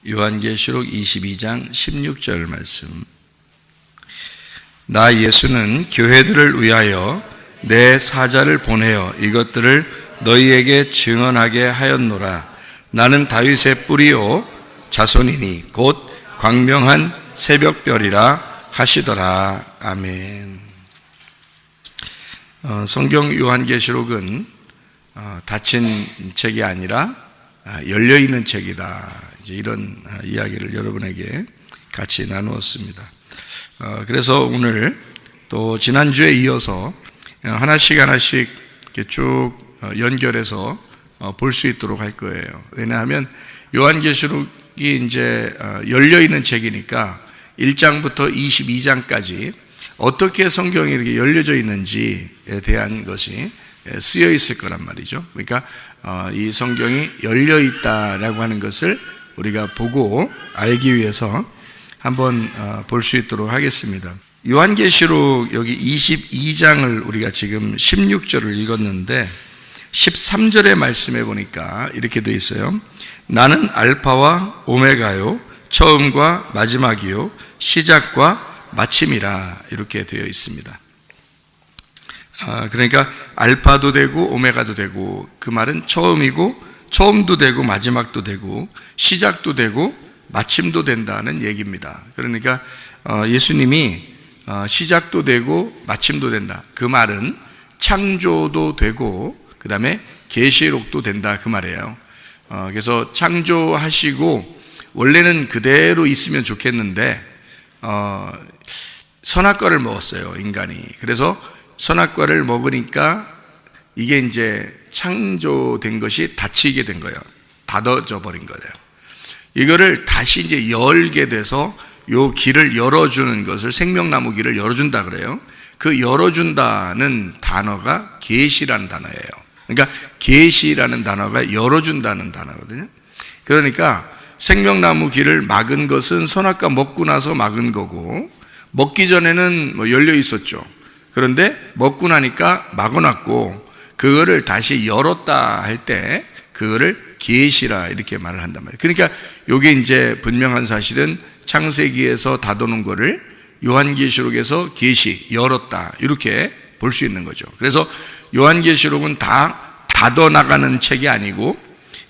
요한계시록 22장 16절 말씀. 나 예수는 교회들을 위하여 내 사자를 보내어 이것들을 너희에게 증언하게 하였노라. 나는 다윗의 뿌리요 자손이니 곧 광명한 새벽별이라 하시더라. 아멘. 성경 요한계시록은 닫힌 책이 아니라 열려있는 책이다. 이제 이런 이야기를 여러분에게 같이 나누었습니다. 그래서 오늘 또 지난주에 이어서 하나씩 이렇게 쭉 연결해서 볼 수 있도록 할 거예요. 왜냐하면 요한계시록이 이제 열려있는 책이니까 1장부터 22장까지 어떻게 성경이 이렇게 열려져 있는지에 대한 것이 쓰여 있을 거란 말이죠. 그러니까 이 성경이 열려 있다라고 하는 것을 우리가 보고 알기 위해서 한번 볼 수 있도록 하겠습니다. 요한계시록 여기 22장을 우리가 지금 16절을 읽었는데 13절의 말씀에 보니까 이렇게 되어 있어요. 나는 알파와 오메가요, 처음과 마지막이요, 시작과 마침이라 이렇게 되어 있습니다. 그러니까 알파도 되고 오메가도 되고, 그 말은 처음도 되고 마지막도 되고 시작도 되고 마침도 된다는 얘기입니다. 그러니까 예수님이 시작도 되고 마침도 된다. 그 말은 창조도 되고 그 다음에 계시록도 된다 그 말이에요. 그래서 창조하시고 원래는 그대로 있으면 좋겠는데 선악과를 먹었어요, 인간이. 그래서 선악과를 먹으니까 이게 이제 창조된 것이 닫히게 된 거예요. 닫아져 버린 거예요. 이거를 다시 이제 열게 돼서 요 길을 열어주는 것을 생명나무 길을 열어준다 그래요. 그 열어준다는 단어가 계시라는 단어예요. 그러니까 계시라는 단어가 열어준다는 단어거든요. 그러니까 생명나무 길을 막은 것은 선악과 먹고 나서 막은 거고, 먹기 전에는 열려 있었죠. 그런데 먹고 나니까 막아놨고, 그거를 다시 열었다 할 때 그거를 계시라 이렇게 말을 한단 말이에요. 그러니까 이게 이제 분명한 사실은 창세기에서 닫아놓은 거를 요한계시록에서 계시, 열었다 이렇게 볼 수 있는 거죠. 그래서 요한계시록은 다 닫아나가는 책이 아니고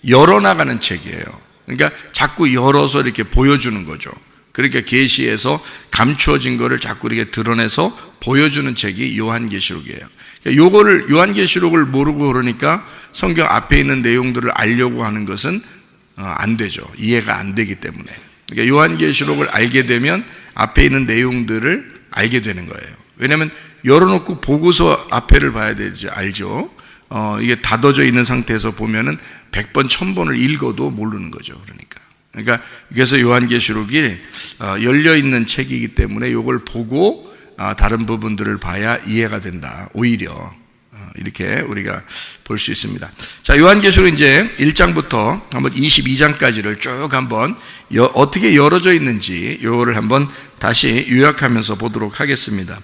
열어나가는 책이에요. 그러니까 자꾸 열어서 이렇게 보여주는 거죠. 그러니까 계시에서 감추어진 거를 자꾸 이렇게 드러내서 보여주는 책이 요한계시록이에요. 요거를 요한계시록을 모르고 그러니까 성경 앞에 있는 내용들을 알려고 하는 것은 안 되죠. 이해가 안 되기 때문에. 그러니까 요한계시록을 알게 되면 앞에 있는 내용들을 알게 되는 거예요. 왜냐하면 열어놓고 보고서 앞에를 봐야 되지, 알죠. 이게 닫아져 있는 상태에서 보면은 100번 1000번을 읽어도 모르는 거죠. 그러니까 그래서 요한계시록이 열려있는 책이기 때문에 이걸 보고 다른 부분들을 봐야 이해가 된다. 오히려 이렇게 우리가 볼 수 있습니다. 자, 요한계시록 이제 1장부터 한번 22장까지를 쭉 한번 어떻게 열어져 있는지 요거를 한번 다시 요약하면서 보도록 하겠습니다.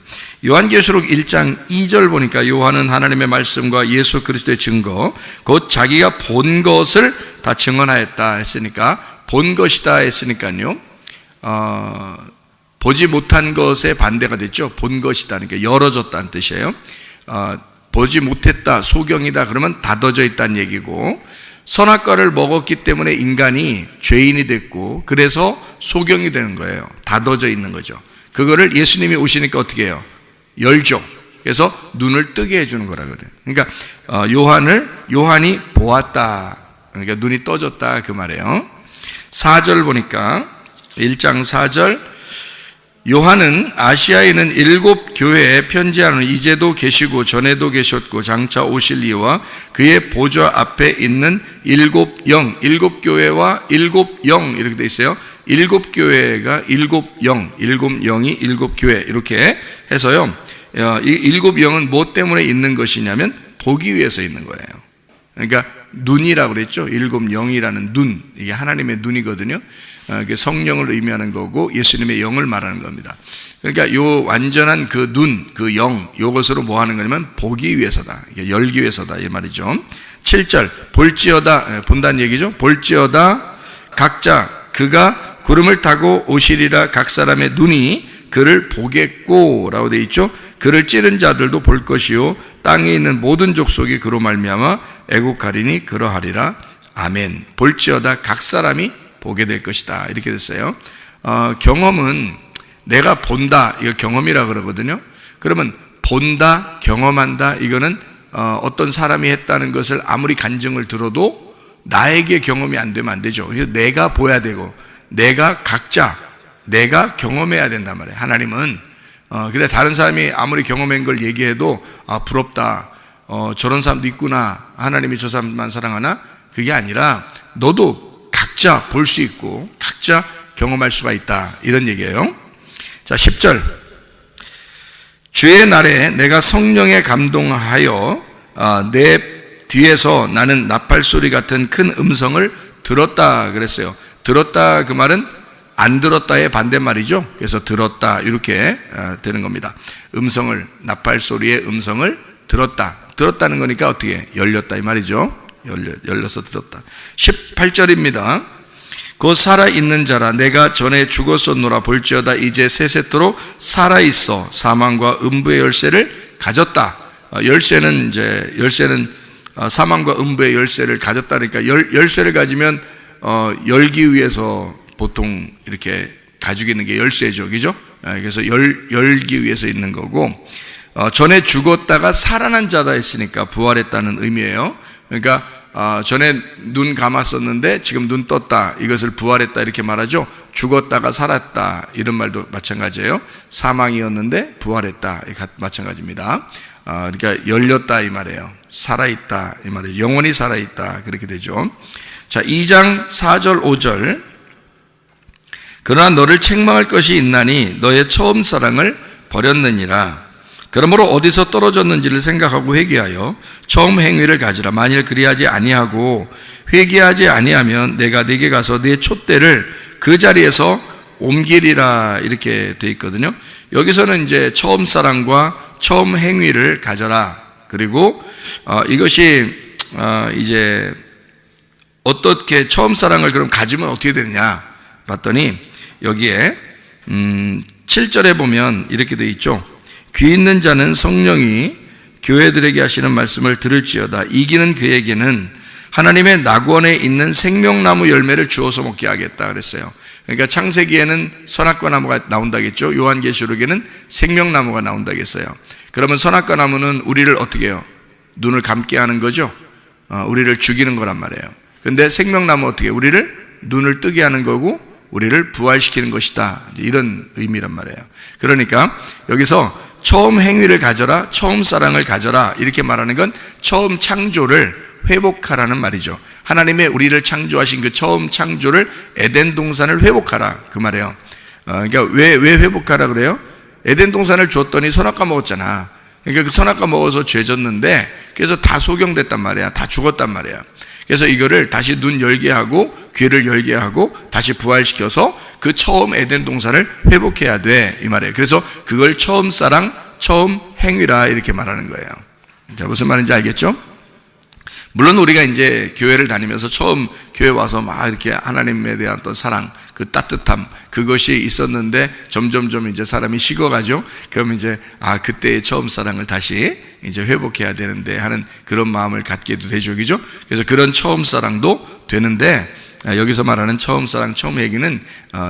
요한계시록 1장 2절 보니까 요한은 하나님의 말씀과 예수 그리스도의 증거 곧 자기가 본 것을 다 증언하였다 했으니까, 본 것이다 했으니까요, 보지 못한 것의 반대가 됐죠. 본 것이다, 그러니까 열어졌다는 뜻이에요. 보지 못했다, 소경이다 그러면 닫아져 있다는 얘기고, 선악과를 먹었기 때문에 인간이 죄인이 됐고 그래서 소경이 되는 거예요. 닫아져 있는 거죠. 그거를 예수님이 오시니까 어떻게 해요? 열죠. 그래서 눈을 뜨게 해주는 거라거든요. 그러니까 요한이 보았다, 그러니까 눈이 떠졌다 그 말이에요. 4절 보니까 1장 4절, 요한은 아시아에 있는 7 교회에 편지하는 이제도 계시고 전에도 계셨고 장차 오실 이와 그의 보좌 앞에 있는 7 영, 7 교회와 7 영 이렇게 돼 있어요. 7 교회가 7 영, 7 영이 7 교회 이렇게 해서요. 이 7 영은 뭐 때문에 있는 것이냐면 보기 위해서 있는 거예요. 그러니까 눈이라고 그랬죠. 7 영이라는 눈, 이게 하나님의 눈이거든요. 성령을 의미하는 거고 예수님의 영을 말하는 겁니다. 그러니까 요 완전한 그 눈, 그 영, 요것으로 뭐 하는 거냐면 보기 위해서다, 열기 위해서다 이 말이죠. 7절, 볼지어다, 본다는 얘기죠. 볼지어다 각자 그가 구름을 타고 오시리라. 각 사람의 눈이 그를 보겠고 라고 되어 있죠. 그를 찌른 자들도 볼 것이요 땅에 있는 모든 족속이 그로 말미암아 애국하리니 그러하리라. 아멘. 볼지어다 각 사람이 보게 될 것이다. 이렇게 됐어요. 경험은 내가 본다, 이거 경험이라 그러거든요. 그러면 본다, 경험한다, 이거는 어떤 사람이 했다는 것을 아무리 간증을 들어도 나에게 경험이 안 되면 안 되죠. 그래서 내가 보야 되고 내가 경험해야 된단 말이에요. 하나님은 그래 다른 사람이 아무리 경험한 걸 얘기해도 부럽다, 저런 사람도 있구나, 하나님이 저 사람만 사랑하나, 그게 아니라 너도 각자 볼 수 있고 각자 경험할 수가 있다, 이런 얘기예요. 자, 10절. 주의 날에 내가 성령에 감동하여 내 뒤에서 나는 나팔 소리 같은 큰 음성을 들었다 그랬어요. 들었다, 그 말은 안 들었다의 반대말이죠. 그래서 들었다, 이렇게 되는 겁니다. 음성을, 나팔 소리의 음성을 들었다는 거니까 어떻게 열렸다 이 말이죠. 열려서 들었다. 18절입니다. 곧 살아있는 자라 내가 전에 죽었었노라. 볼지어다 이제 세세토록 살아있어 사망과 음부의 열쇠를 가졌다. 열쇠는 사망과 음부의 열쇠를 가졌다니까, 열쇠를 가지면 열기 위해서 보통 이렇게 가지고 있는 게 열쇠죠, 그죠? 그래서 열기 위해서 있는 거고, 전에 죽었다가 살아난 자다 했으니까 부활했다는 의미예요. 그러니까 전에 눈 감았었는데 지금 눈 떴다, 이것을 부활했다 이렇게 말하죠. 죽었다가 살았다, 이런 말도 마찬가지예요. 사망이었는데 부활했다, 마찬가지입니다. 그러니까 열렸다 이 말이에요. 살아있다 이 말이에요. 영원히 살아있다, 그렇게 되죠. 자, 2장 4절 5절. 그러나 너를 책망할 것이 있나니 너의 처음 사랑을 버렸느니라. 그러므로 어디서 떨어졌는지를 생각하고 회개하여 처음 행위를 가지라. 만일 그리하지 아니하고 회개하지 아니하면 내가 네게 가서 네 촛대를 그 자리에서 옮기리라, 이렇게 돼 있거든요. 여기서는 이제 처음 사랑과 처음 행위를 가져라. 그리고 이것이 이제 어떻게 처음 사랑을 그럼 가지면 어떻게 되느냐 봤더니 여기에 7절에 보면 이렇게 돼 있죠. 귀 있는 자는 성령이 교회들에게 하시는 말씀을 들을지어다. 이기는 그에게는 하나님의 낙원에 있는 생명나무 열매를 주어서 먹게 하겠다 그랬어요. 그러니까 창세기에는 선악과 나무가 나온다겠죠. 요한계시록에는 생명나무가 나온다겠어요. 그러면 선악과 나무는 우리를 어떻게 해요? 눈을 감게 하는 거죠. 우리를 죽이는 거란 말이에요. 근데 생명나무 어떻게 해요? 우리를 눈을 뜨게 하는 거고 우리를 부활시키는 것이다, 이런 의미란 말이에요. 그러니까 여기서 처음 행위를 가져라, 처음 사랑을 가져라, 이렇게 말하는 건 처음 창조를 회복하라는 말이죠. 하나님의 우리를 창조하신 그 처음 창조를, 에덴 동산을 회복하라, 그 말이에요. 그러니까 왜 회복하라 그래요? 에덴 동산을 줬더니 선악과 먹었잖아. 그러니까 그 선악과 먹어서 죄졌는데, 그래서 다 소경됐단 말이야. 다 죽었단 말이야. 그래서 이거를 다시 눈 열게 하고 귀를 열게 하고 다시 부활시켜서 그 처음 에덴 동산을 회복해야 돼, 이 말이에요. 그래서 그걸 처음 사랑, 처음 행위라, 이렇게 말하는 거예요. 자, 무슨 말인지 알겠죠? 물론 우리가 이제 교회를 다니면서 처음 교회 와서 막 이렇게 하나님에 대한 어떤 사랑, 그 따뜻함, 그것이 있었는데 점점점 이제 사람이 식어가죠. 그럼 이제 그때의 처음 사랑을 다시 이제 회복해야 되는데 하는 그런 마음을 갖게도 되죠, 그죠? 그래서 그런 처음 사랑도 되는데, 여기서 말하는 처음 사랑, 처음 얘기는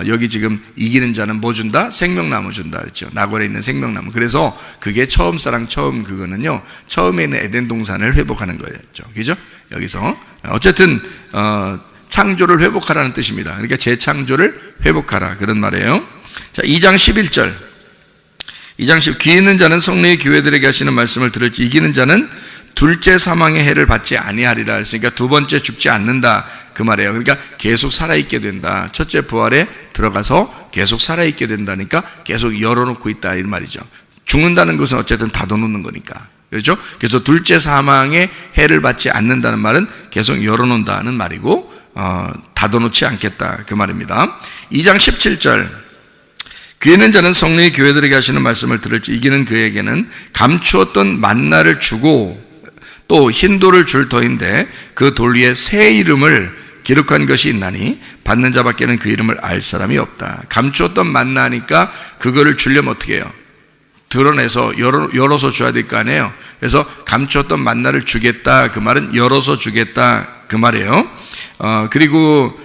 여기 지금 이기는 자는 뭐 준다? 생명나무 준다 그랬죠. 낙원에 있는 생명나무. 그래서 그게 처음 사랑, 처음 그거는요, 처음에 있는 에덴 동산을 회복하는 거였죠, 그죠? 여기서 어쨌든 창조를 회복하라는 뜻입니다. 그러니까 재창조를 회복하라, 그런 말이에요. 자, 2장 11절. 2장 10, 귀 있는 자는 성령의 교회들에게 하시는 말씀을 들을지, 이기는 자는 둘째 사망의 해를 받지 아니하리라 했으니까 두 번째 죽지 않는다, 그 말이에요. 그러니까 계속 살아있게 된다. 첫째 부활에 들어가서 계속 살아있게 된다니까 계속 열어놓고 있다, 이 말이죠. 죽는다는 것은 어쨌든 닫아놓는 거니까, 그렇죠? 그래서 둘째 사망의 해를 받지 않는다는 말은 계속 열어놓는다는 말이고, 닫아놓지 않겠다, 그 말입니다. 2장 17절. 귀 있는 자는 성령의 교회들에게 하시는 말씀을 들을지, 이기는 그에게는 감추었던 만나를 주고 또 흰 돌을 줄 터인데 그 돌 위에 새 이름을 기록한 것이 있나니 받는 자밖에는 그 이름을 알 사람이 없다. 감추었던 만나니까 그거를 주려면 어떻게 해요? 드러내서 열어서 줘야 될 거 아니에요. 그래서 감추었던 만나를 주겠다, 그 말은 열어서 주겠다 그 말이에요. 그리고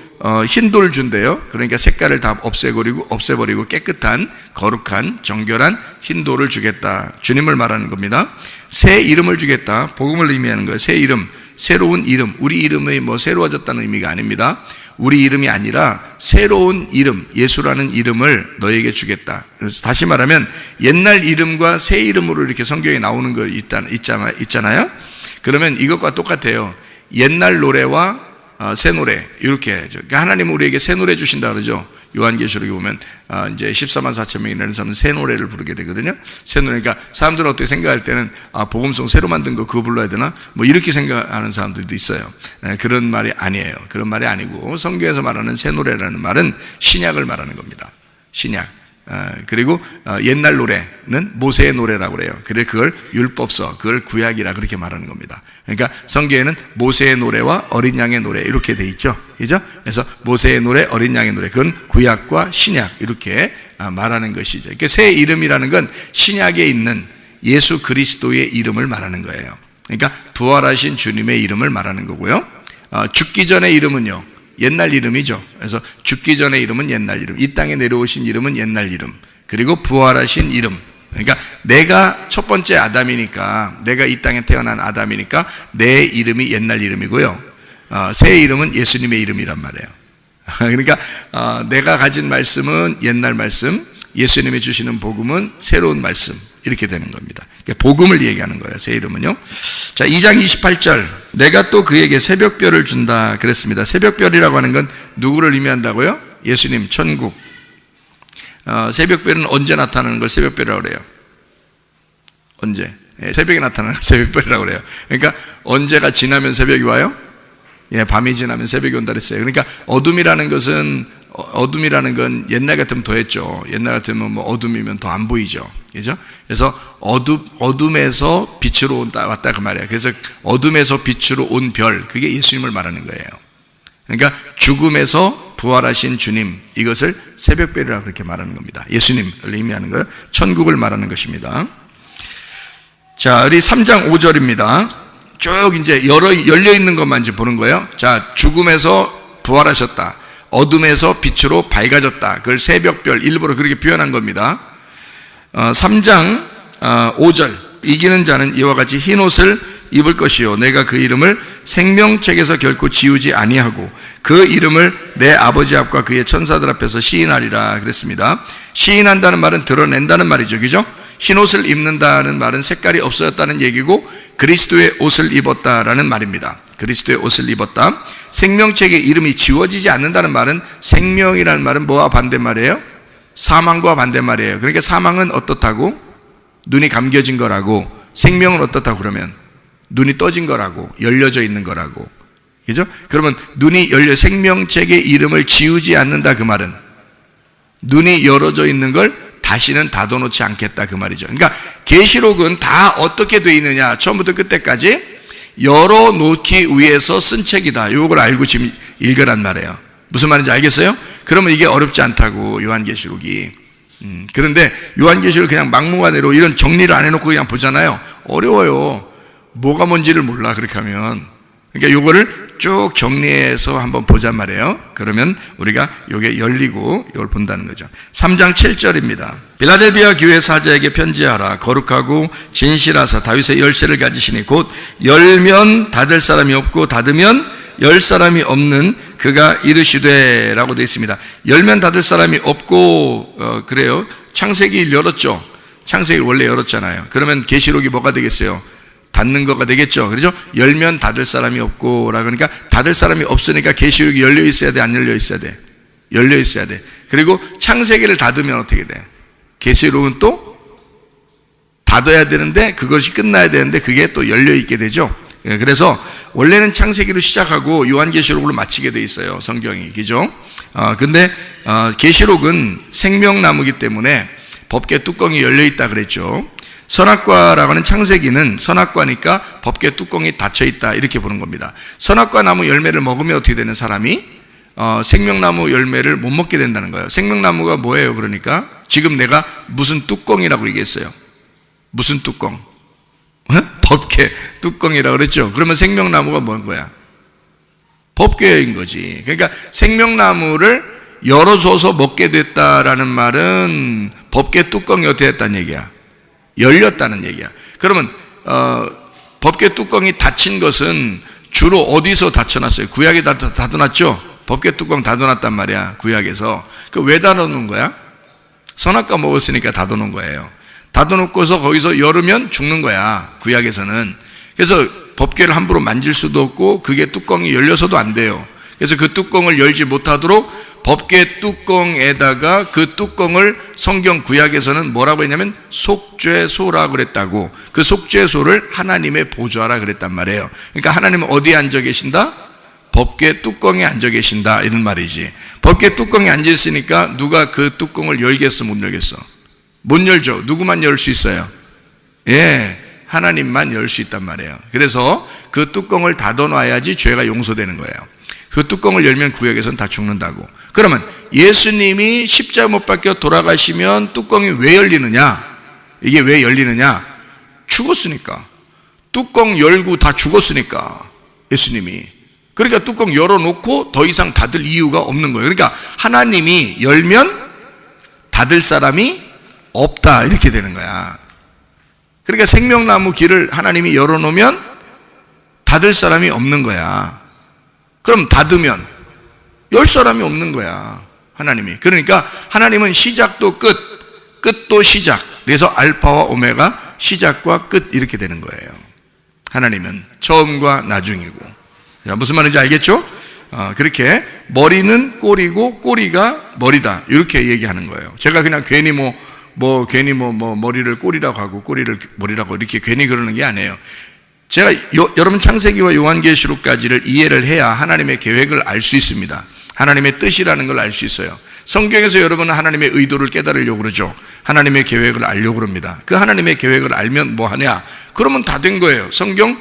흰 돌 준대요. 그러니까 색깔을 다 없애버리고 깨끗한 거룩한 정결한 흰 돌을 주겠다. 주님을 말하는 겁니다. 새 이름을 주겠다. 복음을 의미하는 거예요. 새 이름, 새로운 이름. 우리 이름이 뭐 새로워졌다는 의미가 아닙니다. 우리 이름이 아니라 새로운 이름, 예수라는 이름을 너에게 주겠다. 그래서 다시 말하면 옛날 이름과 새 이름으로 이렇게 성경에 나오는 거 있잖아요. 그러면 이것과 똑같아요. 옛날 노래와 새 노래, 이렇게. 그러니까 하나님은 우리에게 새 노래 주신다 그러죠. 요한계시록에 보면 이제 14만 4천 명이라는 사람은 새 노래를 부르게 되거든요. 새 노래. 그러니까 사람들은 어떻게 생각할 때는 복음송 새로 만든 거 그거 불러야 되나? 뭐 이렇게 생각하는 사람들도 있어요. 그런 말이 아니에요. 그런 말이 아니고 성경에서 말하는 새 노래라는 말은 신약을 말하는 겁니다. 신약. 그리고 옛날 노래는 모세의 노래라고 그래요. 그래 그걸 율법서, 그걸 구약이라 그렇게 말하는 겁니다. 그러니까 성경에는 모세의 노래와 어린 양의 노래 이렇게 돼 있죠, 그죠? 그래서 모세의 노래, 어린 양의 노래, 그건 구약과 신약 이렇게 말하는 것이죠. 그러니까 새 이름이라는 건 신약에 있는 예수 그리스도의 이름을 말하는 거예요. 그러니까 부활하신 주님의 이름을 말하는 거고요. 죽기 전의 이름은요, 옛날 이름이죠. 그래서 죽기 전의 이름은 옛날 이름, 이 땅에 내려오신 이름은 옛날 이름, 그리고 부활하신 이름. 그러니까 내가 첫 번째 아담이니까, 내가 이 땅에 태어난 아담이니까 내 이름이 옛날 이름이고요. 새 이름은 예수님의 이름이란 말이에요. 그러니까 내가 가진 말씀은 옛날 말씀, 예수님이 주시는 복음은 새로운 말씀, 이렇게 되는 겁니다. 그러니까 복음을 얘기하는 거예요, 새 이름은요. 자, 2장 28절. 내가 또 그에게 새벽별을 준다 그랬습니다. 새벽별이라고 하는 건 누구를 의미한다고요? 예수님, 천국. 새벽별은 언제 나타나는 걸 새벽별이라고 그래요? 언제? 새벽에 나타나는 걸 새벽별이라고 그래요. 그러니까 언제가 지나면 새벽이 와요? 밤이 지나면 새벽이 온다 그랬어요. 그러니까 어둠이라는 건 옛날 같으면 더했죠. 옛날 같으면 뭐 어둠이면 더 안 보이죠. 그죠? 그래서 어둠에서 빛으로 왔다 그 말이에요. 그래서 어둠에서 빛으로 온 별, 그게 예수님을 말하는 거예요. 그러니까 죽음에서 부활하신 주님, 이것을 새벽별이라고 그렇게 말하는 겁니다. 예수님을 의미하는 거예요. 천국을 말하는 것입니다. 자, 우리 3장 5절입니다. 쭉 이제 열려 있는 것만 이제 보는 거예요. 자, 죽음에서 부활하셨다. 어둠에서 빛으로 밝아졌다. 그걸 새벽별, 일부러 그렇게 표현한 겁니다. 3장 5절. 이기는 자는 이와 같이 흰 옷을 입을 것이요, 내가 그 이름을 생명책에서 결코 지우지 아니하고 그 이름을 내 아버지 앞과 그의 천사들 앞에서 시인하리라 그랬습니다. 시인한다는 말은 드러낸다는 말이죠, 그죠? 흰 옷을 입는다는 말은 색깔이 없어졌다는 얘기고, 그리스도의 옷을 입었다라는 말입니다. 그리스도의 옷을 입었다. 생명책의 이름이 지워지지 않는다는 말은, 생명이라는 말은 뭐와 반대말이에요? 사망과 반대말이에요. 그러니까 사망은 어떻다고? 눈이 감겨진 거라고. 생명은 어떻다고 그러면? 눈이 떠진 거라고, 열려져 있는 거라고. 그죠? 그러면 눈이 열려, 생명책의 이름을 지우지 않는다 그 말은 눈이 열어져 있는 걸 다시는 닫아놓지 않겠다 그 말이죠. 그러니까 계시록은 다 어떻게 돼 있느냐, 처음부터 끝까지 열어놓기 위해서 쓴 책이다. 이걸 알고 지금 읽으란 말이에요. 무슨 말인지 알겠어요? 그러면 이게 어렵지 않다고, 요한계시록이. 그런데 요한계시록 그냥 막무가내로 이런 정리를 안 해놓고 그냥 보잖아요. 어려워요. 뭐가 뭔지를 몰라, 그렇게 하면. 그러니까 요거를 쭉 정리해서 한번 보잔 말이에요. 그러면 우리가 요게 열리고 이걸 본다는 거죠. 3장 7절입니다. 빌라델비아 교회 사자에게 편지하라. 거룩하고 진실하사 다윗의 열쇠를 가지시니 곧 열면 닫을 사람이 없고 닫으면 열 사람이 없는 그가 이르시되 라고 되어 있습니다. 열면 닫을 사람이 없고, 그래요. 창세기를 열었죠. 창세기를 원래 열었잖아요. 그러면 계시록이 뭐가 되겠어요? 닫는 거가 되겠죠. 그렇죠? 열면 닫을 사람이 없고, 라 그러니까 닫을 사람이 없으니까 계시록이 열려 있어야 돼, 안 열려 있어야 돼? 열려 있어야 돼. 그리고 창세기를 닫으면 어떻게 돼? 계시록은 또 닫아야 되는데, 그것이 끝나야 되는데 그게 또 열려 있게 되죠. 그래서 원래는 창세기로 시작하고 요한계시록으로 마치게 돼 있어요, 성경이. 그죠? 근데 계시록은 생명나무기 때문에 법궤 뚜껑이 열려 있다 그랬죠. 선악과라고 하는 창세기는 선악과니까 법궤 뚜껑이 닫혀있다 이렇게 보는 겁니다. 선악과 나무 열매를 먹으면 어떻게 되는 사람이 생명나무 열매를 못 먹게 된다는 거예요. 생명나무가 뭐예요? 그러니까 지금 내가 무슨 뚜껑이라고 얘기했어요? 무슨 뚜껑? 법궤 뚜껑이라고 그랬죠. 그러면 생명나무가 뭔 거야? 법궤인 거지. 그러니까 생명나무를 열어줘서 먹게 됐다라는 말은 법궤 뚜껑이 어떻게 했다는 얘기야? 열렸다는 얘기야. 그러면 법궤 뚜껑이 닫힌 것은 주로 어디서 닫혀놨어요? 구약에 닫아놨죠? 법궤 뚜껑 닫아놨단 말이야. 구약에서. 왜 닫아놓은 거야? 선악과 먹었으니까 닫아놓은 거예요. 닫아놓고서 거기서 열으면 죽는 거야. 구약에서는. 그래서 법궤를 함부로 만질 수도 없고 그게 뚜껑이 열려서도 안 돼요. 그래서 그 뚜껑을 열지 못하도록 법궤 뚜껑에다가 그 뚜껑을 성경 구약에서는 뭐라고 했냐면 속죄소라고 그랬다고. 그 속죄소를 하나님의 보좌라 그랬단 말이에요. 그러니까 하나님은 어디에 앉아 계신다? 법궤 뚜껑에 앉아 계신다 이런 말이지. 법궤 뚜껑에 앉아 있으니까 누가 그 뚜껑을 열겠어 못 열겠어? 못 열죠. 누구만 열 수 있어요? 예, 하나님만 열 수 있단 말이에요. 그래서 그 뚜껑을 닫아놔야지 죄가 용서되는 거예요. 그 뚜껑을 열면 구약에서는 다 죽는다고. 그러면 예수님이 십자가 못 박혀 돌아가시면 뚜껑이 왜 열리느냐? 이게 왜 열리느냐? 죽었으니까. 뚜껑 열고 다 죽었으니까 예수님이. 그러니까 뚜껑 열어놓고 더 이상 닫을 이유가 없는 거예요. 그러니까 하나님이 열면 닫을 사람이 없다 이렇게 되는 거야. 그러니까 생명나무 길을 하나님이 열어놓으면 닫을 사람이 없는 거야. 그럼 닫으면 열 사람이 없는 거야. 하나님이. 그러니까 하나님은 시작도 끝, 끝도 시작. 그래서 알파와 오메가, 시작과 끝 이렇게 되는 거예요. 하나님은 처음과 나중이고. 자, 무슨 말인지 알겠죠? 그렇게 머리는 꼬리고 꼬리가 머리다 이렇게 얘기하는 거예요. 제가 그냥 괜히 머리를 꼬리라고 하고 꼬리를 머리라고 이렇게 괜히 그러는 게 아니에요. 제가 여러분 창세기와 요한계시록까지를 이해를 해야 하나님의 계획을 알 수 있습니다. 하나님의 뜻이라는 걸 알 수 있어요. 성경에서 여러분은 하나님의 의도를 깨달으려고 그러죠. 하나님의 계획을 알려고 그럽니다. 그 하나님의 계획을 알면 뭐 하냐? 그러면 다 된 거예요. 성경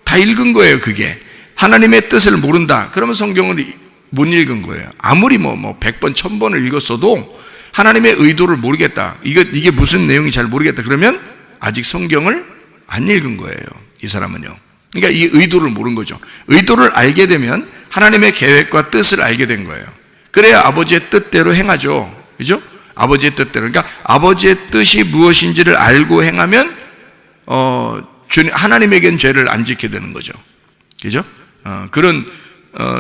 다 읽은 거예요. 그게 하나님의 뜻을 모른다. 그러면 성경을 못 읽은 거예요. 아무리 100번 1000번을 읽었어도 하나님의 의도를 모르겠다. 이게 무슨 내용이 잘 모르겠다. 그러면 아직 성경을 안 읽은 거예요. 이 사람은요. 그러니까 이 의도를 모른 거죠. 의도를 알게 되면 하나님의 계획과 뜻을 알게 된 거예요. 그래야 아버지의 뜻대로 행하죠. 그죠? 아버지의 뜻대로. 그러니까 아버지의 뜻이 무엇인지를 알고 행하면 하나님에겐 죄를 안 짓게 되는 거죠. 그죠? 그런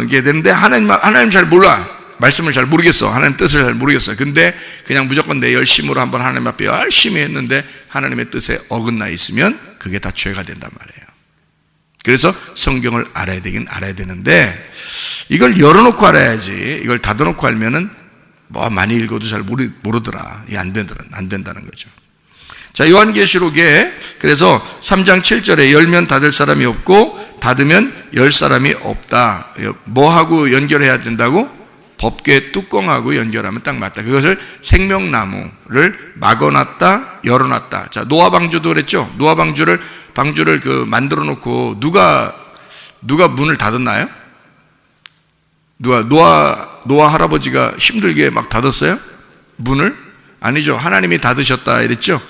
게 되는데 하나님 잘 몰라. 말씀을 잘 모르겠어. 하나님 뜻을 잘 모르겠어. 근데 그냥 무조건 내 열심으로 한번 하나님 앞에 열심히 했는데 하나님의 뜻에 어긋나 있으면 그게 다 죄가 된단 말이에요. 그래서 성경을 알아야 되긴 알아야 되는데 이걸 열어놓고 알아야지. 이걸 닫아놓고 알면은 많이 읽어도 잘 모르더라. 이게 안 된다는 거죠. 자, 요한계시록에 그래서 3장 7절에 열면 닫을 사람이 없고 닫으면 열 사람이 없다. 뭐하고 연결해야 된다고? 법궤 뚜껑하고 연결하면 딱 맞다. 그것을 생명나무를 막아놨다, 열어놨다. 자, 노아 방주도 그랬죠. 노아 방주를 만들어 놓고 누가 문을 닫았나요? 노아 할아버지가 힘들게 막 닫았어요? 문을? 아니죠. 하나님이 닫으셨다 이랬죠.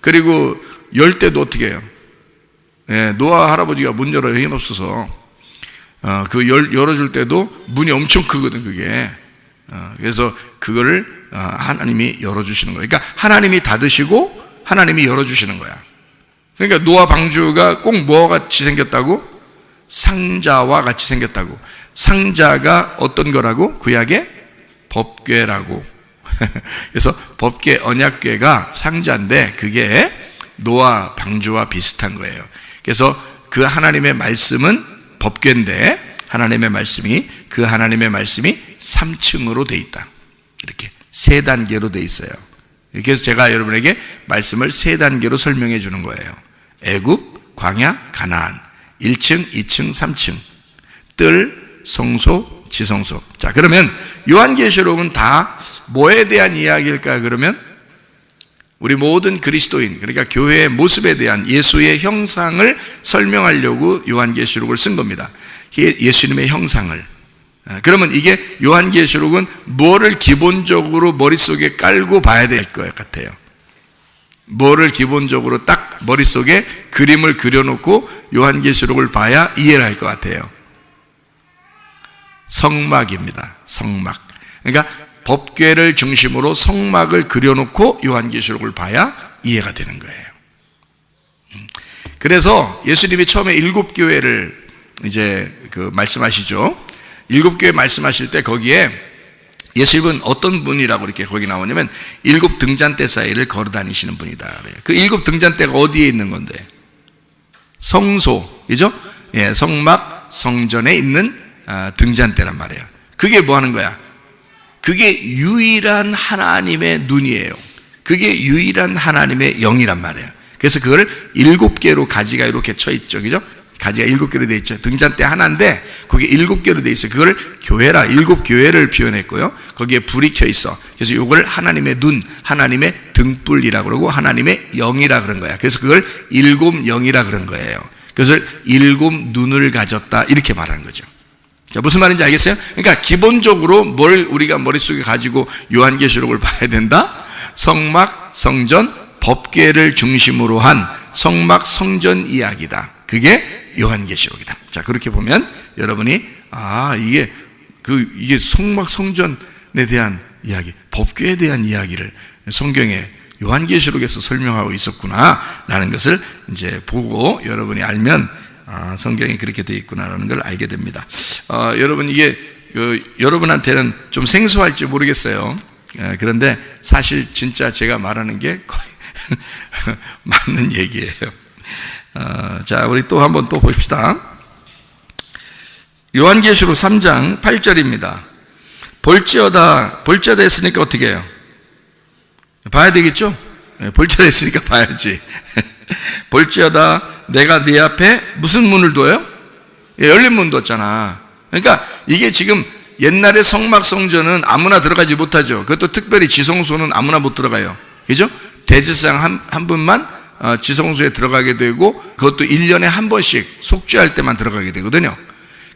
그리고 열 때도 어떻게 해요? 예, 노아 할아버지가 문 열어 힘없어서 열어줄 때도 문이 엄청 크거든, 그게. 그래서 그거를 하나님이 열어주시는 거예요. 그러니까 하나님이 닫으시고 하나님이 열어주시는 거야. 그러니까 노아 방주가 꼭 뭐와 같이 생겼다고? 상자와 같이 생겼다고. 상자가 어떤 거라고? 구약의 법궤라고. 그래서 법궤 언약궤가 상자인데 그게 노아 방주와 비슷한 거예요. 그래서 그 하나님의 말씀은 법궤인데 하나님의 말씀이 3층으로 돼 있다. 이렇게 3단계로 돼 있어요. 그래서 제가 여러분에게 말씀을 3단계로 설명해 주는 거예요. 애굽, 광야, 가나안. 1층, 2층, 3층. 뜰, 성소, 지성소. 자, 그러면 요한계시록은 다 뭐에 대한 이야기일까? 그러면 우리 모든 그리스도인, 그러니까 교회의 모습에 대한 예수의 형상을 설명하려고 요한계시록을 쓴 겁니다. 예수님의 형상을. 그러면 이게 요한계시록은 뭐를 기본적으로 머릿속에 깔고 봐야 될 것 같아요? 뭐를 기본적으로 딱 머릿속에 그림을 그려놓고 요한계시록을 봐야 이해를 할 것 같아요? 성막입니다. 성막. 그러니까 법궤를 중심으로 성막을 그려놓고 요한계시록을 봐야 이해가 되는 거예요. 그래서 예수님이 처음에 7교회를 이제 말씀하시죠. 7교회 말씀하실 때 거기에 예수님은 어떤 분이라고 이렇게 거기 나오냐면 7 등잔대 사이를 걸어 다니시는 분이다. 그 7 등잔대가 어디에 있는 건데? 성소, 그죠? 예, 성막, 성전에 있는 등잔대란 말이에요. 그게 뭐 하는 거야? 그게 유일한 하나님의 눈이에요. 그게 유일한 하나님의 영이란 말이에요. 그래서 그걸 7개로 가지가 이렇게 쳐 있죠. 그죠? 가지가 7개로 되어 있죠. 등잔대 하나인데 거기에 7개로 되어 있어요. 그걸 교회라, 7교회를 표현했고요. 거기에 불이 켜 있어. 그래서 이걸 하나님의 눈, 하나님의 등불이라고 그러고 하나님의 영이라 그런 거야. 그래서 그걸 7 영이라 그런 거예요. 그래서 7 눈을 가졌다 이렇게 말하는 거죠. 자, 무슨 말인지 알겠어요? 그러니까 기본적으로 뭘 우리가 머릿속에 가지고 요한계시록을 봐야 된다? 성막, 성전, 법궤를 중심으로 한 성막, 성전 이야기다. 그게 요한계시록이다. 자, 그렇게 보면 여러분이 이게 성막, 성전에 대한 이야기, 법궤에 대한 이야기를 성경에 요한계시록에서 설명하고 있었구나라는 것을 이제 보고 여러분이 알면 성경이 그렇게 되어 있구나라는 걸 알게 됩니다. 여러분 이게 여러분한테는 좀 생소할지 모르겠어요. 그런데 사실 진짜 제가 말하는 게 거의 맞는 얘기예요. 자, 우리 또 한번 또 봅시다. 요한계시록 3장 8절입니다. 볼지어다 했으니까 어떻게 해요? 봐야 되겠죠? 볼지어다 했으니까 봐야지. 볼지어다 내가 네 앞에 무슨 문을 둬요? 열린 문 뒀잖아. 그러니까 이게 지금 옛날에 성막 성전은 아무나 들어가지 못하죠. 그것도 특별히 지성소는 아무나 못 들어가요. 그죠? 대제사장 한 분만 지성소에 들어가게 되고 그것도 1년에 한 번씩 속죄할 때만 들어가게 되거든요.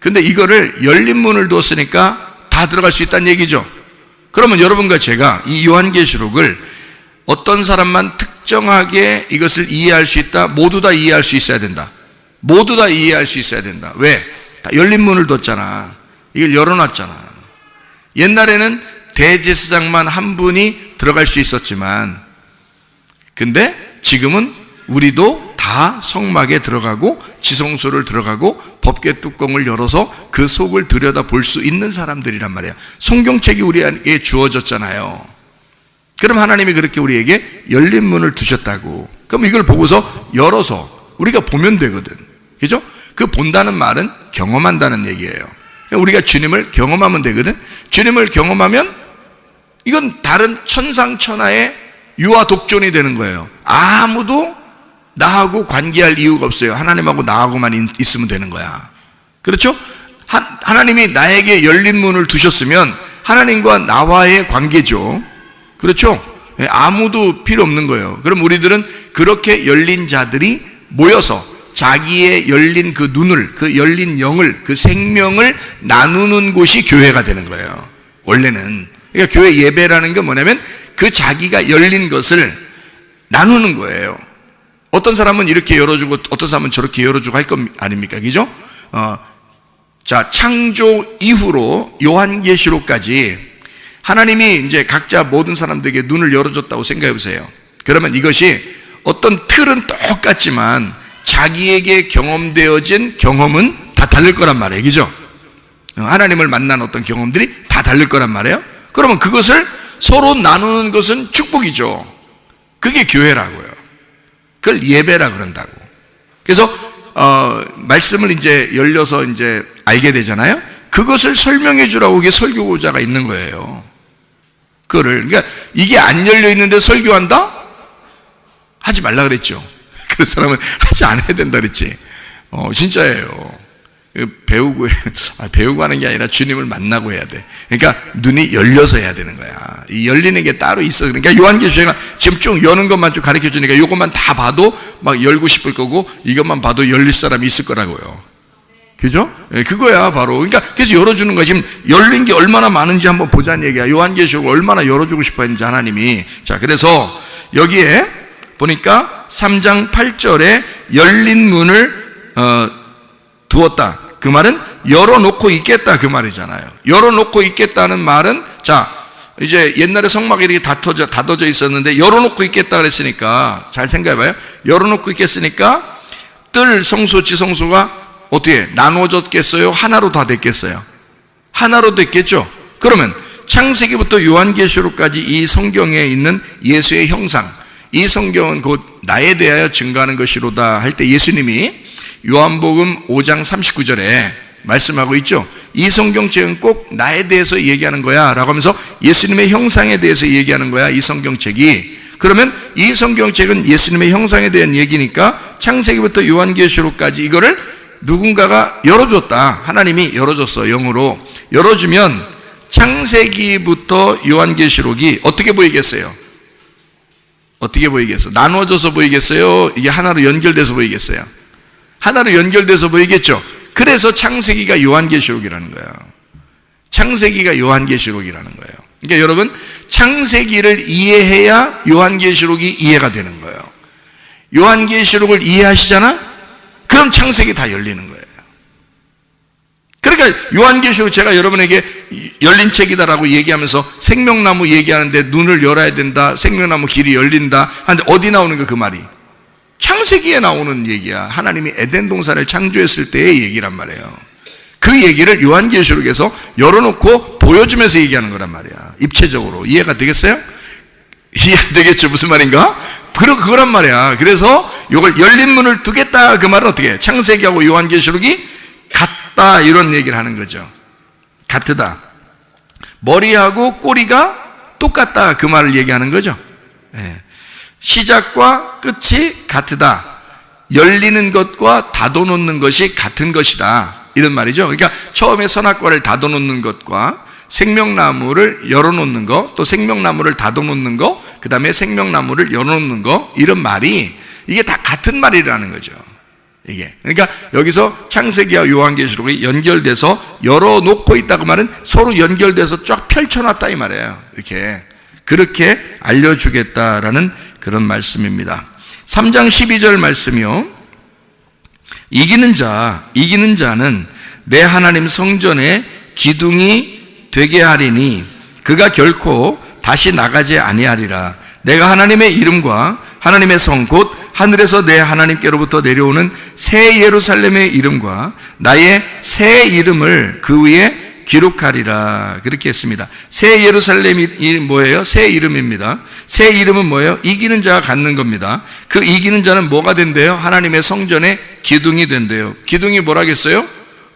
근데 이거를 열린 문을 뒀으니까 다 들어갈 수 있다는 얘기죠. 그러면 여러분과 제가 이 요한계시록을 어떤 사람만 특정하게 이것을 이해할 수 있다? 모두 다 이해할 수 있어야 된다. 모두 다 이해할 수 있어야 된다. 왜? 다 열린 문을 뒀잖아. 이걸 열어놨잖아. 옛날에는 대제사장만 한 분이 들어갈 수 있었지만 근데 지금은 우리도 다 성막에 들어가고 지성소를 들어가고 법궤 뚜껑을 열어서 그 속을 들여다 볼 수 있는 사람들이란 말이야. 성경책이 우리에게 주어졌잖아요. 그럼 하나님이 그렇게 우리에게 열린 문을 두셨다고. 그럼 이걸 보고서 열어서 우리가 보면 되거든. 그죠? 그 본다는 말은 경험한다는 얘기예요. 우리가 주님을 경험하면 되거든. 주님을 경험하면 이건 다른 천상천하의 유아 독존이 되는 거예요. 아무도 나하고 관계할 이유가 없어요. 하나님하고 나하고만 있으면 되는 거야. 그렇죠? 하나님이 나에게 열린 문을 두셨으면 하나님과 나와의 관계죠. 그렇죠? 아무도 필요 없는 거예요. 그럼 우리들은 그렇게 열린 자들이 모여서 자기의 열린 그 눈을, 그 열린 영을, 그 생명을 나누는 곳이 교회가 되는 거예요. 원래는. 그러니까 교회 예배라는 게 뭐냐면 그 자기가 열린 것을 나누는 거예요. 어떤 사람은 이렇게 열어주고 어떤 사람은 저렇게 열어주고 할 것 아닙니까? 그죠? 자, 창조 이후로 요한계시록까지 하나님이 이제 각자 모든 사람들에게 눈을 열어줬다고 생각해 보세요. 그러면 이것이 어떤 틀은 똑같지만 자기에게 경험되어진 경험은 다 다를 거란 말이에요. 그죠? 하나님을 만난 어떤 경험들이 다 다를 거란 말이에요. 그러면 그것을 서로 나누는 것은 축복이죠. 그게 교회라고요. 그걸 예배라 그런다고. 그래서 말씀을 이제 열려서 이제 알게 되잖아요. 그것을 설명해 주라고 그게 설교자가 있는 거예요. 그러니까 이게 안 열려 있는데 설교한다? 하지 말라 그랬죠. 그런 사람은 하지 않아야 된다 그랬지. 진짜예요. 배우고 하는 게 아니라 주님을 만나고 해야 돼. 그러니까 눈이 열려서 해야 되는 거야. 이 열리는 게 따로 있어. 그러니까 요한계시록은 지금 쭉 여는 것만 쭉 가르쳐 주니까 이것만 다 봐도 막 열고 싶을 거고 이것만 봐도 열릴 사람이 있을 거라고요. 그죠? 그거야 바로. 그러니까 그래서 열어주는 거야. 지금 열린 게 얼마나 많은지 한번 보자는 얘기야. 요한계시록을 얼마나 열어주고 싶어 했는지 하나님이. 자, 그래서 여기에 보니까 3장 8절에 열린 문을 두었다. 그 말은 열어놓고 있겠다 그 말이잖아요. 열어놓고 있겠다는 말은, 자, 이제 옛날에 성막이 이렇게 닫아져 있었는데 열어놓고 있겠다 그랬으니까 잘 생각해봐요. 열어놓고 있겠으니까 뜰 성소 지성소가 어떻게 나누어졌겠어요? 하나로 다 됐겠어요? 하나로 됐겠죠? 그러면 창세기부터 요한계시록까지 이 성경에 있는 예수의 형상, 이 성경은 곧 나에 대하여 증거하는 것이로다 할 때 예수님이 요한복음 5장 39절에 말씀하고 있죠. 이 성경책은 꼭 나에 대해서 얘기하는 거야 라고 하면서 예수님의 형상에 대해서 얘기하는 거야, 이 성경책이. 그러면 이 성경책은 예수님의 형상에 대한 얘기니까 창세기부터 요한계시록까지 이거를 누군가가 열어줬다. 하나님이 열어줬어. 영으로 열어주면 창세기부터 요한계시록이 어떻게 보이겠어요? 어떻게 보이겠어요? 나누어져서 보이겠어요? 이게 하나로 연결돼서 보이겠어요? 하나로 연결돼서 보이겠죠? 그래서 창세기가 요한계시록이라는 거예요. 창세기가 요한계시록이라는 거예요. 그러니까 여러분, 창세기를 이해해야 요한계시록이 이해가 되는 거예요. 요한계시록을 이해하시잖아? 그럼 창세기 다 열리는 거예요. 그러니까 요한계시록 제가 여러분에게 열린 책이다라고 얘기하면서 생명나무 얘기하는데 눈을 열어야 된다, 생명나무 길이 열린다 하는데 어디 나오는 거 그 말이? 창세기에 나오는 얘기야. 하나님이 에덴 동산을 창조했을 때의 얘기란 말이에요. 그 얘기를 요한계시록에서 열어놓고 보여주면서 얘기하는 거란 말이야. 입체적으로. 이해가 되겠어요? 이해가 되겠죠? 무슨 말인가? 그거란 말이야. 그래서 이걸 열린 문을 두겠다 그 말은 어떻게 해? 창세기하고 요한계시록이 같다 이런 얘기를 하는 거죠. 같다. 머리하고 꼬리가 똑같다 그 말을 얘기하는 거죠. 시작과 끝이 같다. 열리는 것과 닫아놓는 것이 같은 것이다 이런 말이죠. 그러니까 처음에 선악과를 닫아놓는 것과 생명나무를 열어놓는 거, 또 생명나무를 닫아놓는 거, 그 다음에 생명나무를 열어놓는 거, 이런 말이 이게 다 같은 말이라는 거죠. 이게. 그러니까 여기서 창세기와 요한계시록이 연결돼서 열어놓고 있다고 말은 서로 연결돼서 쫙 펼쳐놨다 이 말이에요. 이렇게. 그렇게 알려주겠다라는 그런 말씀입니다. 3장 12절 말씀이요. 이기는 자는 내 하나님 성전에 기둥이 되게 하리니 그가 결코 다시 나가지 아니하리라. 내가 하나님의 이름과 하나님의 성 곧 하늘에서 내 하나님께로부터 내려오는 새 예루살렘의 이름과 나의 새 이름을 그 위에 기록하리라. 그렇게 했습니다. 새 예루살렘이 뭐예요? 새 이름입니다. 새 이름은 뭐예요? 이기는 자가 갖는 겁니다. 그 이기는 자는 뭐가 된대요? 하나님의 성전의 기둥이 된대요. 기둥이 뭐라겠어요?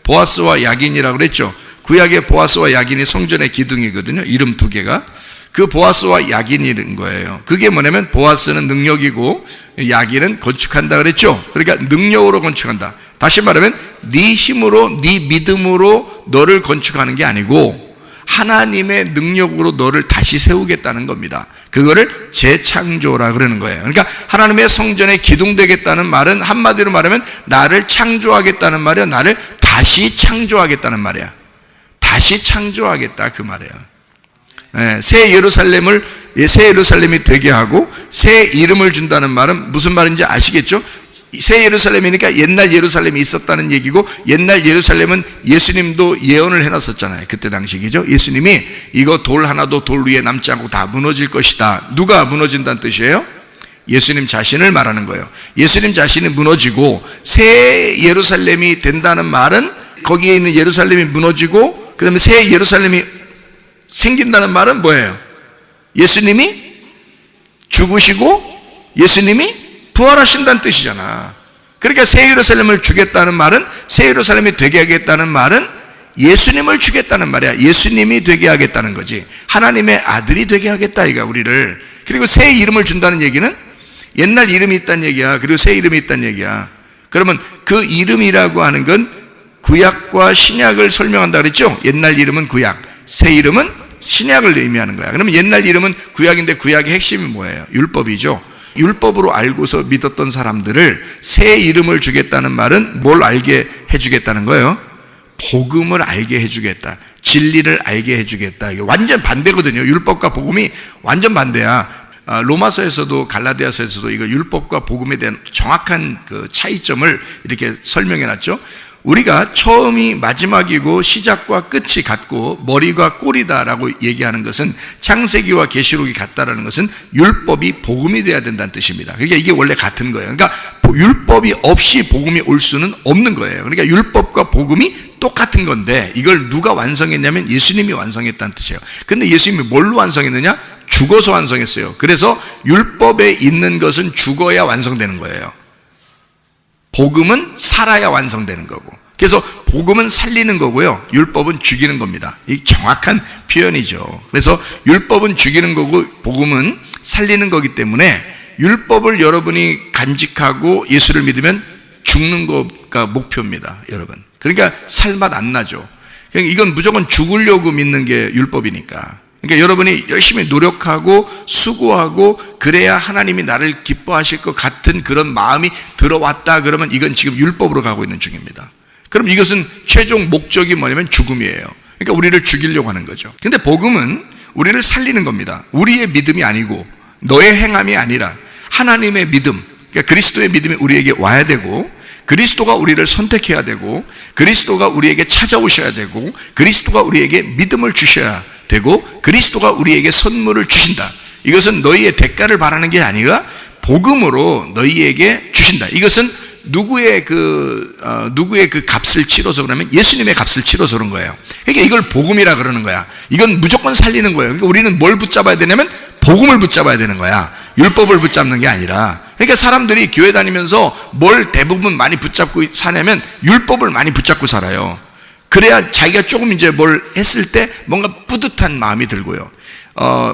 보아스와 야긴이라고 그랬죠. 구약의 보아스와 야긴이 성전의 기둥이거든요. 이름 두 개가. 그 보아스와 야긴인 거예요. 그게 뭐냐면 보아스는 능력이고 야긴은 건축한다 그랬죠. 그러니까 능력으로 건축한다. 다시 말하면 네 힘으로 네 믿음으로 너를 건축하는 게 아니고 하나님의 능력으로 너를 다시 세우겠다는 겁니다. 그거를 재창조라 그러는 거예요. 그러니까 하나님의 성전에 기둥되겠다는 말은 한마디로 말하면 나를 창조하겠다는 말이야. 나를 다시 창조하겠다는 말이야. 다시 창조하겠다 그 말이에요. 새 예루살렘이 되게 하고 새 이름을 준다는 말은 무슨 말인지 아시겠죠? 새 예루살렘이니까 옛날 예루살렘이 있었다는 얘기고, 옛날 예루살렘은 예수님도 예언을 해놨었잖아요. 그때 당시이죠. 예수님이 이거 돌 하나도 돌 위에 남지 않고 다 무너질 것이다. 누가 무너진다는 뜻이에요? 예수님 자신을 말하는 거예요. 예수님 자신이 무너지고 새 예루살렘이 된다는 말은 거기에 있는 예루살렘이 무너지고 그 다음에 새 예루살렘이 생긴다는 말은 뭐예요? 예수님이 죽으시고 예수님이 부활하신다는 뜻이잖아. 그러니까 새 예루살렘을 주겠다는 말은, 새 예루살렘이 되게 하겠다는 말은 예수님을 주겠다는 말이야. 예수님이 되게 하겠다는 거지. 하나님의 아들이 되게 하겠다 이가 우리를. 그리고 새 이름을 준다는 얘기는 옛날 이름이 있다는 얘기야. 그리고 새 이름이 있다는 얘기야. 그러면 그 이름이라고 하는 건 구약과 신약을 설명한다 그랬죠? 옛날 이름은 구약, 새 이름은 신약을 의미하는 거야. 그러면 옛날 이름은 구약인데 구약의 핵심이 뭐예요? 율법이죠. 율법으로 알고서 믿었던 사람들을 새 이름을 주겠다는 말은 뭘 알게 해주겠다는 거예요? 복음을 알게 해주겠다. 진리를 알게 해주겠다. 이게 완전 반대거든요. 율법과 복음이 완전 반대야. 로마서에서도 갈라디아서에서도 이거 율법과 복음에 대한 정확한 그 차이점을 이렇게 설명해 놨죠. 우리가 처음이 마지막이고 시작과 끝이 같고 머리가 꼬리다라고 얘기하는 것은 창세기와 계시록이 같다라는 것은 율법이 복음이 돼야 된다는 뜻입니다. 그러니까 이게 원래 같은 거예요. 그러니까 율법이 없이 복음이 올 수는 없는 거예요. 그러니까 율법과 복음이 똑같은 건데 이걸 누가 완성했냐면 예수님이 완성했다는 뜻이에요. 근데 예수님이 뭘로 완성했느냐? 죽어서 완성했어요. 그래서 율법에 있는 것은 죽어야 완성되는 거예요. 복음은 살아야 완성되는 거고. 그래서 복음은 살리는 거고요. 율법은 죽이는 겁니다. 이 정확한 표현이죠. 그래서 율법은 죽이는 거고 복음은 살리는 거기 때문에 율법을 여러분이 간직하고 예수를 믿으면 죽는 거가 목표입니다, 여러분. 그러니까 살맛 안 나죠. 그러니까 이건 무조건 죽으려고 믿는 게 율법이니까. 그러니까 여러분이 열심히 노력하고 수고하고 그래야 하나님이 나를 기뻐하실 것 같은 그런 마음이 들어왔다 그러면 이건 지금 율법으로 가고 있는 중입니다. 그럼 이것은 최종 목적이 뭐냐면 죽음이에요. 그러니까 우리를 죽이려고 하는 거죠. 근데 복음은 우리를 살리는 겁니다. 우리의 믿음이 아니고 너의 행함이 아니라 하나님의 믿음, 그러니까 그리스도의 믿음이 우리에게 와야 되고 그리스도가 우리를 선택해야 되고 그리스도가 우리에게 찾아오셔야 되고 그리스도가 우리에게 믿음을 주셔야 되고 그리스도가 우리에게 선물을 주신다. 이것은 너희의 대가를 바라는 게 아니라 복음으로 너희에게 주신다. 이것은 누구의 그 값을 치러서 그러면 예수님의 값을 치러서 그런 거예요. 그러니까 이걸 복음이라 그러는 거야. 이건 무조건 살리는 거예요. 그러니까 우리는 뭘 붙잡아야 되냐면 복음을 붙잡아야 되는 거야. 율법을 붙잡는 게 아니라. 그러니까 사람들이 교회 다니면서 뭘 대부분 많이 붙잡고 사냐면 율법을 많이 붙잡고 살아요. 그래야 자기가 조금 이제 뭘 했을 때 뭔가 뿌듯한 마음이 들고요.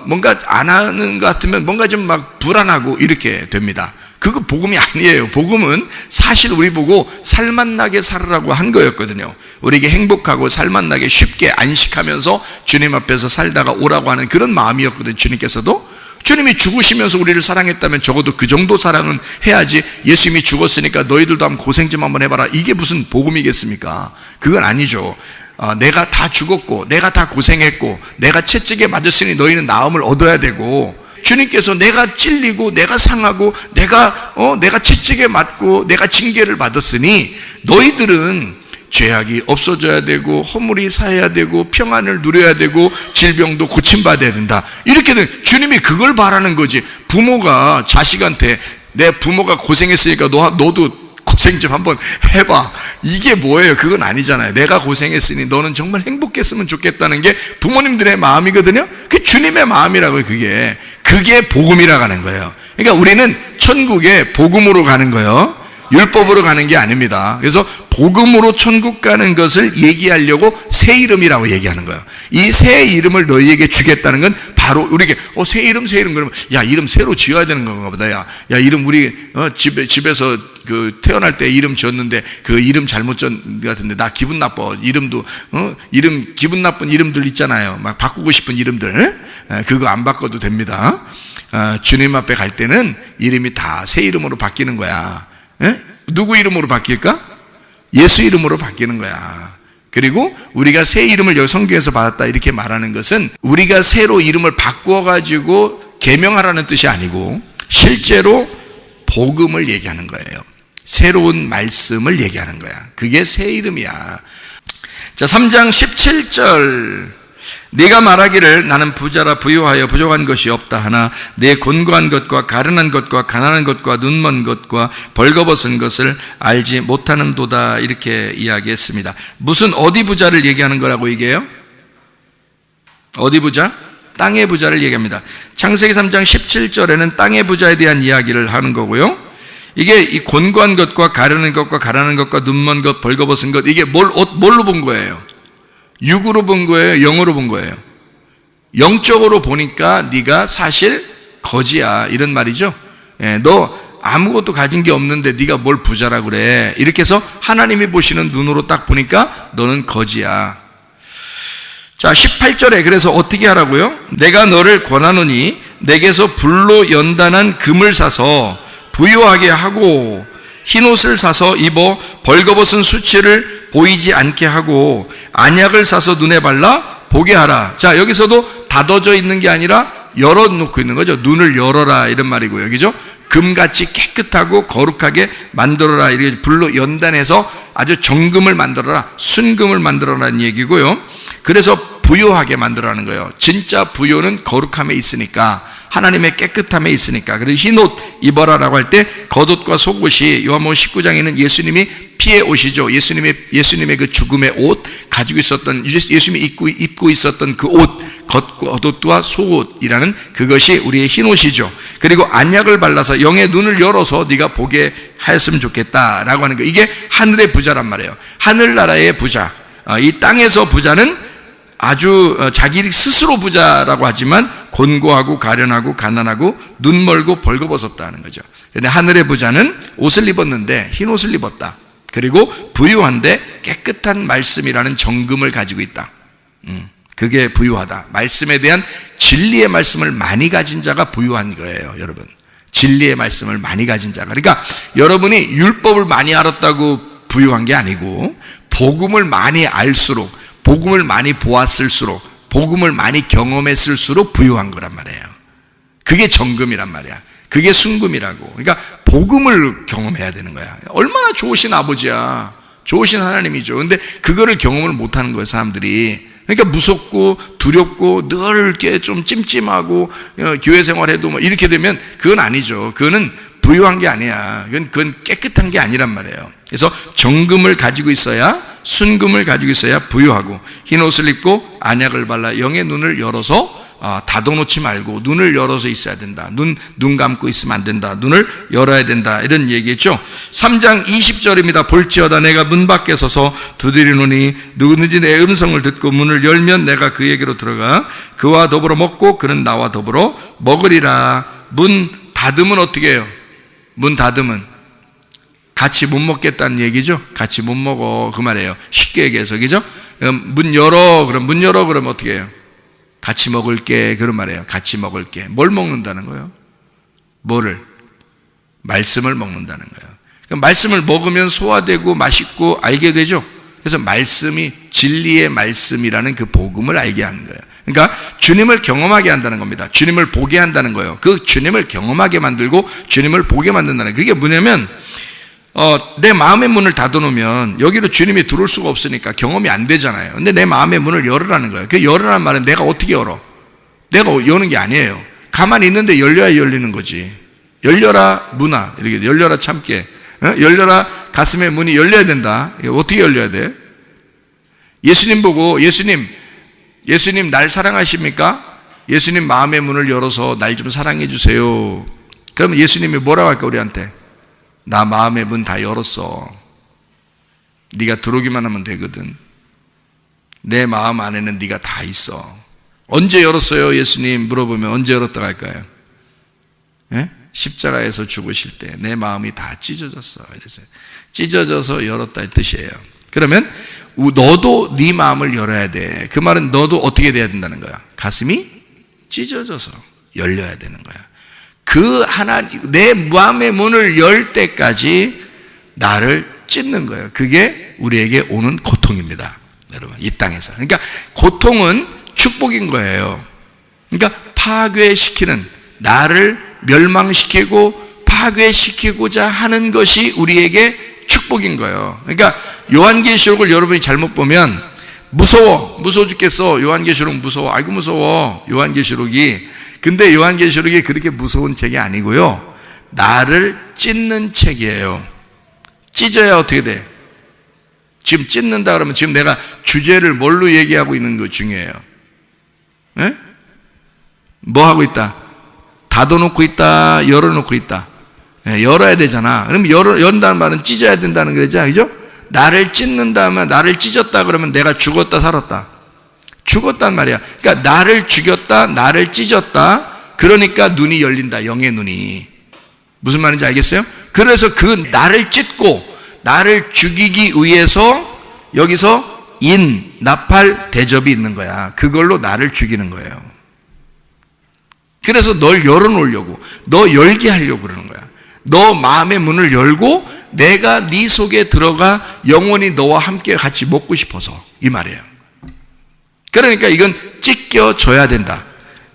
뭔가 안 하는 것 같으면 뭔가 좀 막 불안하고 이렇게 됩니다. 그거 복음이 아니에요. 복음은 사실 우리 보고 살맛나게 살으라고 한 거였거든요. 우리에게 행복하고 살맛나게 쉽게 안식하면서 주님 앞에서 살다가 오라고 하는 그런 마음이었거든요. 주님께서도 주님이 죽으시면서 우리를 사랑했다면 적어도 그 정도 사랑은 해야지. 예수님이 죽었으니까 너희들도 한번 고생 좀 한번 해봐라, 이게 무슨 복음이겠습니까? 그건 아니죠. 내가 다 죽었고 내가 다 고생했고 내가 채찍에 맞았으니 너희는 나음을 얻어야 되고, 주님께서 내가 찔리고 내가 상하고 내가 채찍에 맞고 내가 징계를 받았으니 너희들은 죄악이 없어져야 되고 허물이 사해야 되고 평안을 누려야 되고 질병도 고침받아야 된다. 이렇게 된 주님이 그걸 바라는 거지. 부모가 자식한테 내 부모가 고생했으니까 너도 고생 좀 한번 해봐, 이게 뭐예요? 그건 아니잖아요. 내가 고생했으니 너는 정말 행복했으면 좋겠다는 게 부모님들의 마음이거든요. 그게 주님의 마음이라고요. 그게 복음이라고 하는 거예요. 그러니까 우리는 천국에 복음으로 가는 거예요. 율법으로 가는 게 아닙니다. 그래서 복음으로 천국 가는 것을 얘기하려고 새 이름이라고 얘기하는 거예요. 이 새 이름을 너희에게 주겠다는 건 바로 우리에게 새 이름 그러면 야, 이름 새로 지어야 되는 건가 보다. 야 이름 우리 집에서 그 태어날 때 이름 지었는데 그 이름 잘못 지은 것 같은데 나 기분 나빠. 이름도 이름 기분 나쁜 이름들 있잖아요. 막 바꾸고 싶은 이름들. 그거 안 바꿔도 됩니다. 주님 앞에 갈 때는 이름이 다 새 이름으로 바뀌는 거야. 누구 이름으로 바뀔까? 예수 이름으로 바뀌는 거야. 그리고 우리가 새 이름을 여기 성경에서 받았다 이렇게 말하는 것은 우리가 새로 이름을 바꾸어가지고 계명하라는 뜻이 아니고 실제로 복음을 얘기하는 거예요. 새로운 말씀을 얘기하는 거야. 그게 새 이름이야. 자, 3장 17절. 네가 말하기를 나는 부자라 부유하여 부족한 것이 없다 하나 내 곤고한 것과 가련한 것과 가난한 것과 눈먼 것과 벌거벗은 것을 알지 못하는도다, 이렇게 이야기했습니다. 무슨 어디 부자를 얘기하는 거라고 얘기해요? 어디 부자? 땅의 부자를 얘기합니다. 창세기 3장 17절에는 땅의 부자에 대한 이야기를 하는 거고요. 이게 이 곤고한 것과 가련한 것과 가난한 것과 눈먼 것 벌거벗은 것, 이게 뭘로 본 거예요? 육으로 본 거예요? 영으로 본 거예요? 영적으로 보니까 네가 사실 거지야, 이런 말이죠. 너 아무것도 가진 게 없는데 네가 뭘 부자라 그래. 이렇게 해서 하나님이 보시는 눈으로 딱 보니까 너는 거지야. 자, 18절에 그래서 어떻게 하라고요? 내가 너를 권하노니 내게서 불로 연단한 금을 사서 부유하게 하고 흰옷을 사서 입어 벌거벗은 수치를 보이지 않게 하고 안약을 사서 눈에 발라 보게 하라. 자, 여기서도 닫아져 있는 게 아니라 열어놓고 있는 거죠. 눈을 열어라 이런 말이고요. 여기죠. 금같이 깨끗하고 거룩하게 만들어라. 이렇게 불로 연단해서 아주 정금을 만들어라. 순금을 만들어라는 얘기고요. 그래서 부요하게 만들어라는 거예요. 진짜 부요는 거룩함에 있으니까, 하나님의 깨끗함에 있으니까. 그래서 흰옷 입어라라고 할 때 겉옷과 속옷이 요한복음 19장에는 예수님이 피의 옷이죠. 예수님의 그 죽음의 옷 가지고 있었던, 예수님이 입고 있었던 그 옷, 겉옷과 속옷이라는 그것이 우리의 흰옷이죠. 그리고 안약을 발라서 영의 눈을 열어서 네가 보게 하였으면 좋겠다라고 하는 거. 이게 하늘의 부자란 말이에요. 하늘나라의 부자. 이 땅에서 부자는 아주 자기 스스로 부자라고 하지만 곤고하고 가련하고 가난하고 눈 멀고 벌거벗었다는 거죠. 그런데 하늘의 부자는 옷을 입었는데 흰 옷을 입었다. 그리고 부유한데 깨끗한 말씀이라는 정금을 가지고 있다. 그게 부유하다. 말씀에 대한 진리의 말씀을 많이 가진 자가 부유한 거예요, 여러분. 진리의 말씀을 많이 가진 자가. 그러니까 여러분이 율법을 많이 알았다고 부유한 게 아니고, 복음을 많이 알수록, 복음을 많이 보았을수록, 복음을 많이 경험했을수록 부유한 거란 말이에요. 그게 정금이란 말이야. 그게 순금이라고. 그러니까 복음을 경험해야 되는 거야. 얼마나 좋으신 아버지야. 좋으신 하나님이죠. 근데 그거를 경험을 못하는 거예요, 사람들이. 그러니까 무섭고 두렵고 늘 이렇게 좀 찜찜하고 교회 생활해도 뭐 이렇게 되면 그건 아니죠. 그거는 부유한 게 아니야. 그건 깨끗한 게 아니란 말이에요. 그래서 정금을 가지고 있어야, 순금을 가지고 있어야 부유하고, 흰옷을 입고 안약을 발라 영의 눈을 열어서 닫아놓지 말고 눈을 열어서 있어야 된다. 눈 감고 있으면 안 된다. 눈을 열어야 된다. 이런 얘기했죠. 3장 20절입니다. 볼지어다 내가 문 밖에 서서 두드리노니 누구든지 내 음성을 듣고 문을 열면 내가 그에게로 들어가 그와 더불어 먹고 그는 나와 더불어 먹으리라. 문 닫으면 어떻게 해요? 문 닫으면 같이 못 먹겠다는 얘기죠. 같이 못 먹어 그 말이에요. 쉽게 얘기해서, 그죠? 문 열어 그러면 어떻게 해요? 같이 먹을게 그런 말이에요. 같이 먹을게. 뭘 먹는다는 거예요? 뭐를? 말씀을 먹는다는 거예요. 그러니까 말씀을 먹으면 소화되고 맛있고 알게 되죠. 그래서 말씀이 진리의 말씀이라는 그 복음을 알게 하는 거예요. 그러니까 주님을 경험하게 한다는 겁니다. 주님을 보게 한다는 거예요. 그 주님을 경험하게 만들고 주님을 보게 만든다는 거예요. 그게 뭐냐면 내 마음의 문을 닫아놓으면 여기로 주님이 들어올 수가 없으니까 경험이 안 되잖아요. 근데 내 마음의 문을 열으라는 거예요. 그 열으라는 말은 내가 어떻게 열어? 내가 여는 게 아니에요. 가만히 있는데 열려야 열리는 거지. 열려라 문아, 이렇게 열려라 참깨, 열려라 가슴의 문이 열려야 된다. 어떻게 열려야 돼? 예수님 보고 예수님 날 사랑하십니까? 예수님 마음의 문을 열어서 날 좀 사랑해 주세요. 그러면 예수님이 뭐라고 할까 우리한테? 나 마음의 문 다 열었어. 네가 들어오기만 하면 되거든. 내 마음 안에는 네가 다 있어. 언제 열었어요 예수님? 물어보면 언제 열었다고 할까요? 예? 십자가에서 죽으실 때 내 마음이 다 찢어졌어. 이래서 찢어져서 열었다는 뜻이에요. 그러면 너도 네 마음을 열어야 돼. 그 말은 너도 어떻게 돼야 된다는 거야? 가슴이 찢어져서 열려야 되는 거야. 내 마음의 문을 열 때까지 나를 찢는 거예요. 그게 우리에게 오는 고통입니다. 여러분, 이 땅에서. 그러니까 고통은 축복인 거예요. 그러니까 파괴시키는, 나를 멸망시키고 파괴시키고자 하는 것이 우리에게 축복인 거예요. 그러니까 요한계시록을 여러분이 잘못 보면 무서워 죽겠어. 요한계시록 무서워. 아이고 무서워. 요한계시록이. 근데 요한계시록이 그렇게 무서운 책이 아니고요. 나를 찢는 책이에요. 찢어야 어떻게 돼? 지금 찢는다 그러면 지금 내가 주제를 뭘로 얘기하고 있는 거 중요해요. 에? 뭐 하고 있다? 닫아놓고 있다, 열어놓고 있다. 열어야 되잖아. 그럼 연다는 말은 찢어야 된다는 거죠. 그죠? 나를 찢는다면, 나를 찢었다 그러면 내가 죽었다 살았다. 죽었단 말이야. 그러니까 나를 죽였다, 나를 찢었다. 그러니까 눈이 열린다. 영의 눈이. 무슨 말인지 알겠어요? 그래서 그 나를 찢고 나를 죽이기 위해서 여기서 나팔 대접이 있는 거야. 그걸로 나를 죽이는 거예요. 그래서 널 열어놓으려고, 너 열게 하려고 그러는 거야. 너 마음의 문을 열고 내가 네 속에 들어가 영원히 너와 함께 같이 먹고 싶어서, 이 말이에요. 그러니까 이건 찢겨져야 된다,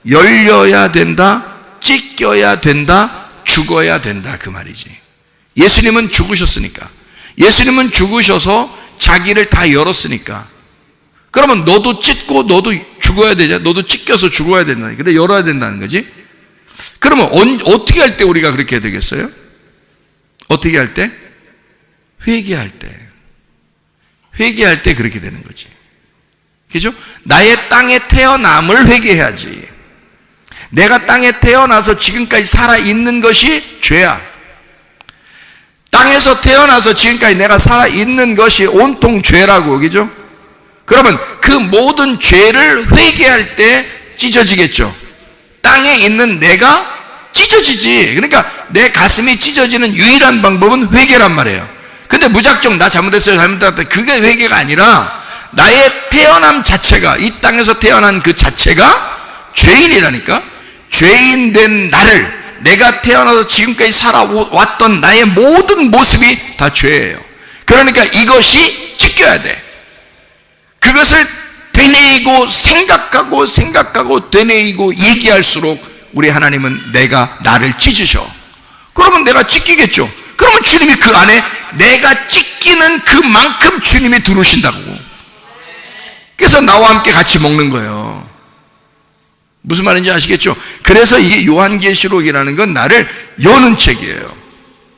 열려야 된다, 찢겨야 된다, 죽어야 된다, 그 말이지. 예수님은 죽으셨으니까, 예수님은 죽으셔서 자기를 다 열었으니까, 그러면 너도 찢고 너도 죽어야 되잖아. 너도 찢겨서 죽어야 된다. 근데 열어야 된다는 거지. 그러면 어떻게 할 때 우리가 그렇게 되겠어요? 어떻게 할 때? 회개할 때. 회개할 때 그렇게 되는 거지. 그죠? 나의 땅에 태어남을 회개해야지. 내가 땅에 태어나서 지금까지 살아있는 것이 죄야. 땅에서 태어나서 지금까지 내가 살아있는 것이 온통 죄라고, 그죠? 그러면 그 모든 죄를 회개할 때 찢어지겠죠. 땅에 있는 내가 찢어지지. 그러니까 내 가슴이 찢어지는 유일한 방법은 회개란 말이에요. 근데 무작정 나 잘못했어요, 잘못했다, 그게 회개가 아니라 나의 태어남 자체가, 이 땅에서 태어난 그 자체가 죄인이라니까. 죄인 된 나를, 내가 태어나서 지금까지 살아왔던 나의 모든 모습이 다 죄예요. 그러니까 이것이 찢겨야 돼. 그것을 되뇌이고 생각하고 되뇌이고 얘기할수록 우리 하나님은 나를 찢으셔. 그러면 내가 찢기겠죠. 그러면 주님이 그 안에 내가 찢기는 그만큼 주님이 들어오신다고. 그래서 나와 함께 같이 먹는 거예요. 무슨 말인지 아시겠죠? 그래서 이게 요한계시록이라는 건 나를 여는 책이에요.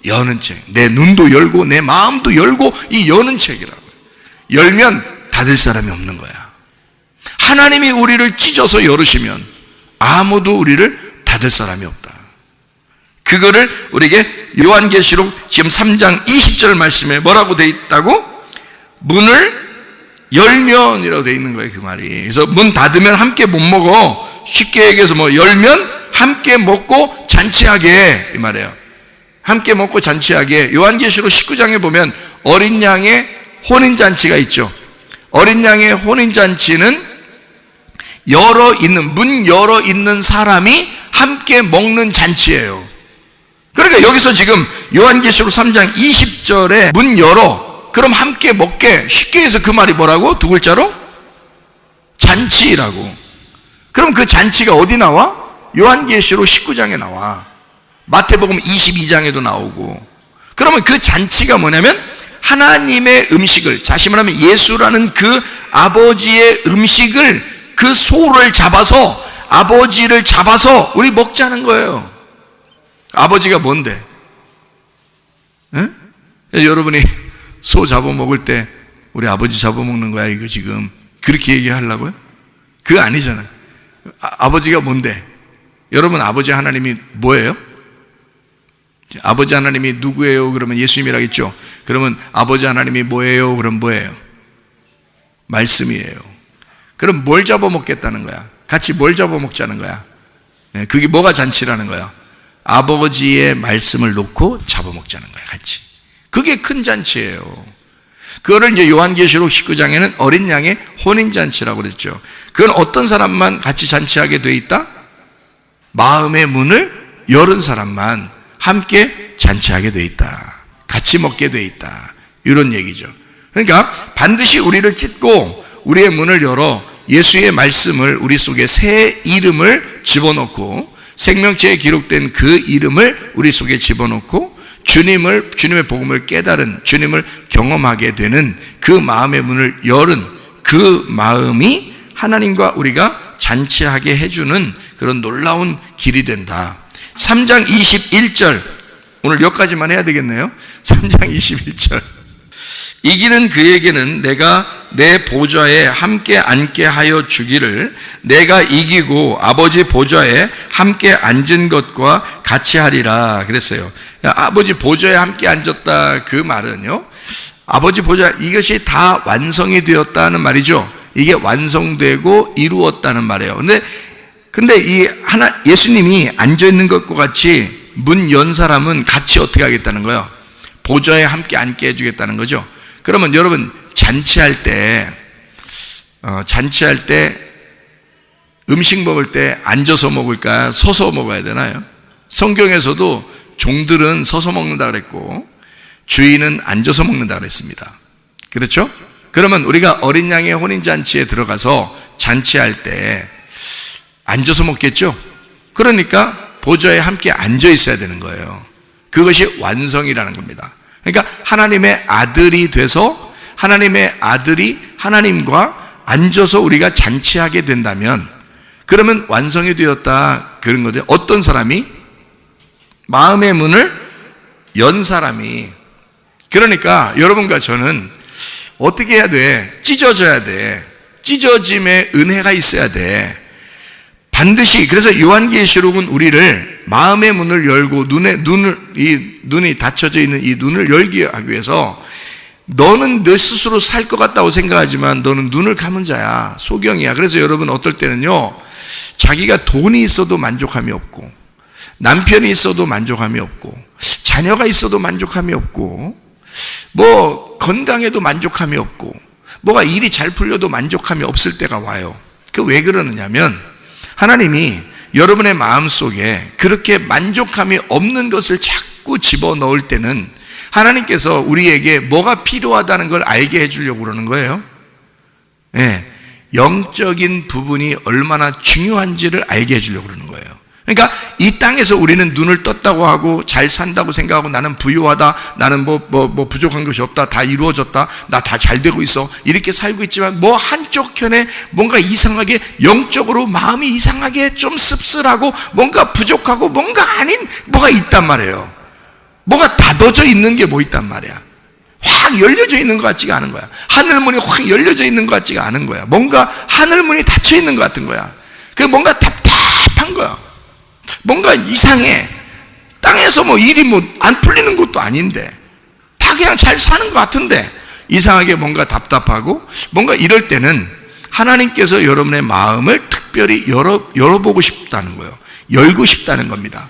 여는 책. 내 눈도 열고 내 마음도 열고, 이 여는 책이라고. 열면 닫을 사람이 없는 거야. 하나님이 우리를 찢어서 열으시면 아무도 우리를 닫을 사람이 없다. 그거를 우리에게 요한계시록 지금 3장 20절 말씀에 뭐라고 돼 있다고? 문을 열면이라고 돼 있는 거예요, 그 말이. 그래서 문 닫으면 함께 못 먹어. 쉽게 얘기해서 열면 함께 먹고 잔치하게, 이 말이에요. 함께 먹고 잔치하게. 요한계시록 19장에 보면 어린 양의 혼인잔치가 있죠. 어린 양의 혼인잔치는 문 열어 있는 사람이 함께 먹는 잔치예요. 그러니까 여기서 지금 요한계시록 3장 20절에 문 열어, 그럼 함께 먹게. 쉽게 해서 그 말이 뭐라고? 두 글자로? 잔치라고. 그럼 그 잔치가 어디 나와? 요한계시록 19장에 나와. 마태복음 22장에도 나오고. 그러면 그 잔치가 뭐냐면 하나님의 음식을, 다시 말하면 예수라는 그 아버지의 음식을, 그 소를 잡아서, 아버지를 잡아서 우리 먹자는 거예요. 아버지가 뭔데? 응? 여러분이 소 잡아먹을 때 우리 아버지 잡아먹는 거야 이거 지금 그렇게 얘기하려고요? 그거 아니잖아요. 아버지가 뭔데? 여러분 아버지 하나님이 뭐예요? 아버지 하나님이 누구예요? 그러면 예수님이라겠죠. 그러면 아버지 하나님이 뭐예요? 그럼 뭐예요? 말씀이에요. 그럼 뭘 잡아먹겠다는 거야? 같이 뭘 잡아먹자는 거야? 그게 뭐가 잔치라는 거야? 아버지의 말씀을 놓고 잡아먹자는 거야, 같이. 그게 큰 잔치예요. 그거를 이제 요한계시록 19장에는 어린 양의 혼인잔치라고 그랬죠. 그건 어떤 사람만 같이 잔치하게 돼 있다? 마음의 문을 열은 사람만 함께 잔치하게 돼 있다. 같이 먹게 돼 있다. 이런 얘기죠. 그러니까 반드시 우리를 찢고 우리의 문을 열어 예수의 말씀을 우리 속에 새 이름을 집어넣고 생명체에 기록된 그 이름을 우리 속에 집어넣고 주님의 복음을 깨달은, 주님을 경험하게 되는 그 마음의 문을 열은 그 마음이 하나님과 우리가 잔치하게 해주는 그런 놀라운 길이 된다. 3장 21절, 오늘 여기까지만 해야 되겠네요. 3장 21절. 이기는 그에게는 내가 내 보좌에 함께 앉게 하여 주기를, 내가 이기고 아버지 보좌에 함께 앉은 것과 같이 하리라 그랬어요. 아버지 보좌에 함께 앉았다, 그 말은요, 아버지 보좌, 이것이 다 완성이 되었다는 말이죠. 이게 완성되고 이루었다는 말이에요. 근데 예수님이 앉아 있는 것과 같이 문 연 사람은 같이 어떻게 하겠다는 거예요? 보좌에 함께 앉게 해주겠다는 거죠. 그러면 여러분 잔치할 때 음식 먹을 때 앉아서 먹을까 서서 먹어야 되나요? 성경에서도 종들은 서서 먹는다 그랬고 주인은 앉아서 먹는다 그랬습니다. 그렇죠? 그러면 우리가 어린 양의 혼인잔치에 들어가서 잔치할 때 앉아서 먹겠죠? 그러니까 보좌에 함께 앉아 있어야 되는 거예요. 그것이 완성이라는 겁니다. 그러니까 하나님의 아들이 돼서 하나님의 아들이 하나님과 앉아서 우리가 잔치하게 된다면 그러면 완성이 되었다 그런 거죠. 어떤 사람이? 마음의 문을 연 사람이. 그러니까 여러분과 저는 어떻게 해야 돼? 찢어져야 돼. 찢어짐의 은혜가 있어야 돼. 반드시. 그래서 요한계시록은 우리를 마음의 문을 열고 눈이 닫혀져 있는 이 눈을 열게 하기 위해서 너는 너 스스로 살 것 같다고 생각하지만 너는 눈을 감은 자야. 소경이야. 그래서 여러분 어떨 때는요, 자기가 돈이 있어도 만족함이 없고 남편이 있어도 만족함이 없고 자녀가 있어도 만족함이 없고 뭐 건강에도 만족함이 없고 뭐가 일이 잘 풀려도 만족함이 없을 때가 와요. 그 왜 그러느냐면 하나님이 여러분의 마음속에 그렇게 만족함이 없는 것을 자꾸 집어넣을 때는 하나님께서 우리에게 뭐가 필요하다는 걸 알게 해주려고 그러는 거예요. 네, 영적인 부분이 얼마나 중요한지를 알게 해주려고 그러는 거예요. 그러니까 이 땅에서 우리는 눈을 떴다고 하고 잘 산다고 생각하고 나는 부유하다, 나는 뭐 부족한 것이 없다, 다 이루어졌다, 나 다 잘 되고 있어, 이렇게 살고 있지만 뭐 한쪽 편에 뭔가 이상하게 영적으로 마음이 이상하게 좀 씁쓸하고 뭔가 부족하고 뭔가 아닌 뭐가 있단 말이에요. 뭐가 닫아져 있는 게 뭐 있단 말이야. 확 열려져 있는 것 같지가 않은 거야. 하늘문이 확 열려져 있는 것 같지가 않은 거야. 뭔가 하늘문이 닫혀 있는 것 같은 거야. 그게 뭔가 답답한 거야. 뭔가 이상해. 땅에서 뭐 일이 뭐 안 풀리는 것도 아닌데 다 그냥 잘 사는 것 같은데 이상하게 뭔가 답답하고 뭔가 이럴 때는 하나님께서 여러분의 마음을 특별히 열어보고 싶다는 거예요. 열고 싶다는 겁니다.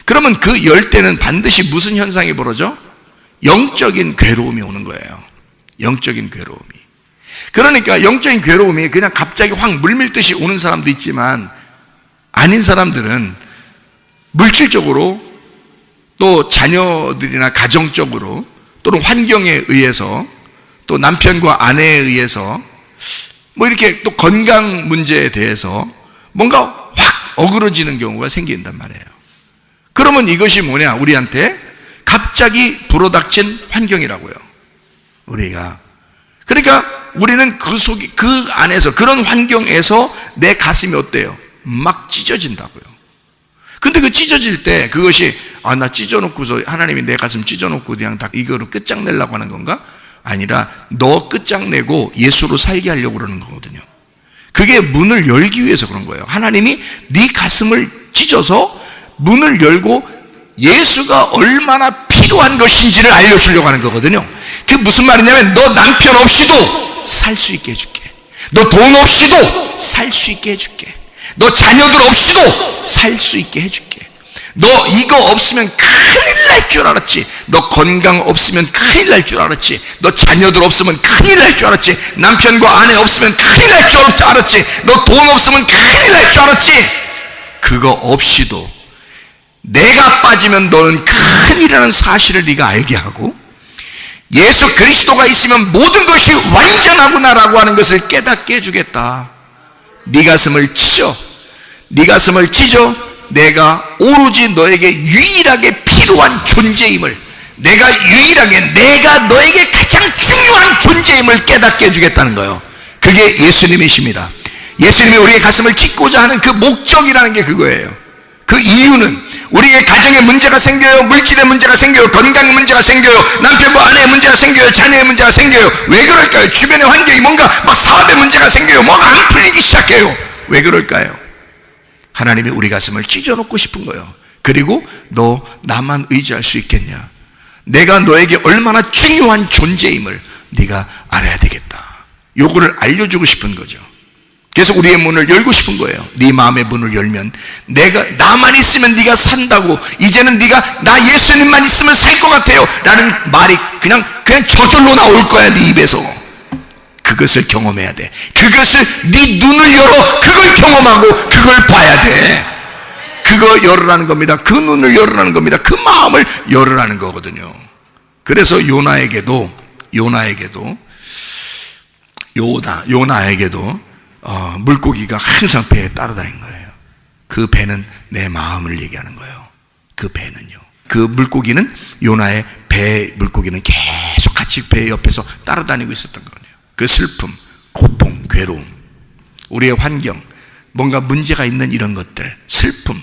그러면 그 열 때는 반드시 무슨 현상이 벌어져? 영적인 괴로움이 오는 거예요. 영적인 괴로움이. 그러니까 영적인 괴로움이 그냥 갑자기 확 물밀듯이 오는 사람도 있지만 아닌 사람들은 물질적으로 또 자녀들이나 가정적으로 또는 환경에 의해서 또 남편과 아내에 의해서 뭐 이렇게 또 건강 문제에 대해서 뭔가 확 어그러지는 경우가 생긴단 말이에요. 그러면 이것이 뭐냐? 우리한테 갑자기 불어닥친 환경이라고요. 우리가. 그러니까 우리는 그 안에서 그런 환경에서 내 가슴이 어때요? 막 찢어진다고요. 근데 그 찢어질 때 그것이 나 찢어놓고서 하나님이 내 가슴 찢어놓고 그냥 다 이거로 끝장내려고 하는 건가? 아니라 너 끝장내고 예수로 살게 하려고 그러는 거거든요. 그게 문을 열기 위해서 그런 거예요. 하나님이 네 가슴을 찢어서 문을 열고 예수가 얼마나 필요한 것인지를 알려주려고 하는 거거든요. 그게 무슨 말이냐면 너 남편 없이도 살 수 있게 해줄게. 너 돈 없이도 살 수 있게 해줄게. 너 자녀들 없이도 살 수 있게 해줄게. 너 이거 없으면 큰일 날 줄 알았지. 너 건강 없으면 큰일 날 줄 알았지. 너 자녀들 없으면 큰일 날 줄 알았지. 남편과 아내 없으면 큰일 날 줄 알았지. 너 돈 없으면 큰일 날 줄 알았지. 그거 없이도 내가 빠지면 너는 큰일이라는 사실을 네가 알게 하고 예수 그리스도가 있으면 모든 것이 완전하구나라고 하는 것을 깨닫게 해주겠다. 네 가슴을 찢어. 네 가슴을 찢어. 내가 오로지 너에게 유일하게 필요한 존재임을, 내가 너에게 가장 중요한 존재임을 깨닫게 해주겠다는 거예요. 그게 예수님이십니다. 예수님이 우리의 가슴을 찢고자 하는 그 목적이라는 게 그거예요. 그 이유는 우리의 가정에 문제가 생겨요. 물질의 문제가 생겨요. 건강의 문제가 생겨요. 남편과 아내의 문제가 생겨요. 자녀의 문제가 생겨요. 왜 그럴까요? 주변의 환경이 뭔가 막 사업의 문제가 생겨요. 뭐가 안 풀리기 시작해요. 왜 그럴까요? 하나님이 우리 가슴을 찢어놓고 싶은 거예요. 그리고 너 나만 의지할 수 있겠냐? 내가 너에게 얼마나 중요한 존재임을 네가 알아야 되겠다. 요거를 알려주고 싶은 거죠. 그래서 우리의 문을 열고 싶은 거예요. 네 마음의 문을 열면 나만 있으면 네가 산다고, 이제는 네가 나 예수님만 있으면 살 것 같아요 라는 말이 그냥 저절로 나올 거야. 네 입에서. 그것을 경험해야 돼. 그것을 네 눈을 열어 그걸 경험하고 그걸 봐야 돼. 그거 열으라는 겁니다. 그 눈을 열으라는 겁니다. 그 마음을 열으라는 거거든요. 그래서 요나에게도 물고기가 항상 배에 따라다닌 거예요. 그 배는 내 마음을 얘기하는 거예요. 그 배는요. 그 물고기는 요나의 배 물고기는 계속 같이 배 옆에서 따라다니고 있었던 거예요. 그 슬픔, 고통, 괴로움, 우리의 환경, 뭔가 문제가 있는 이런 것들, 슬픔,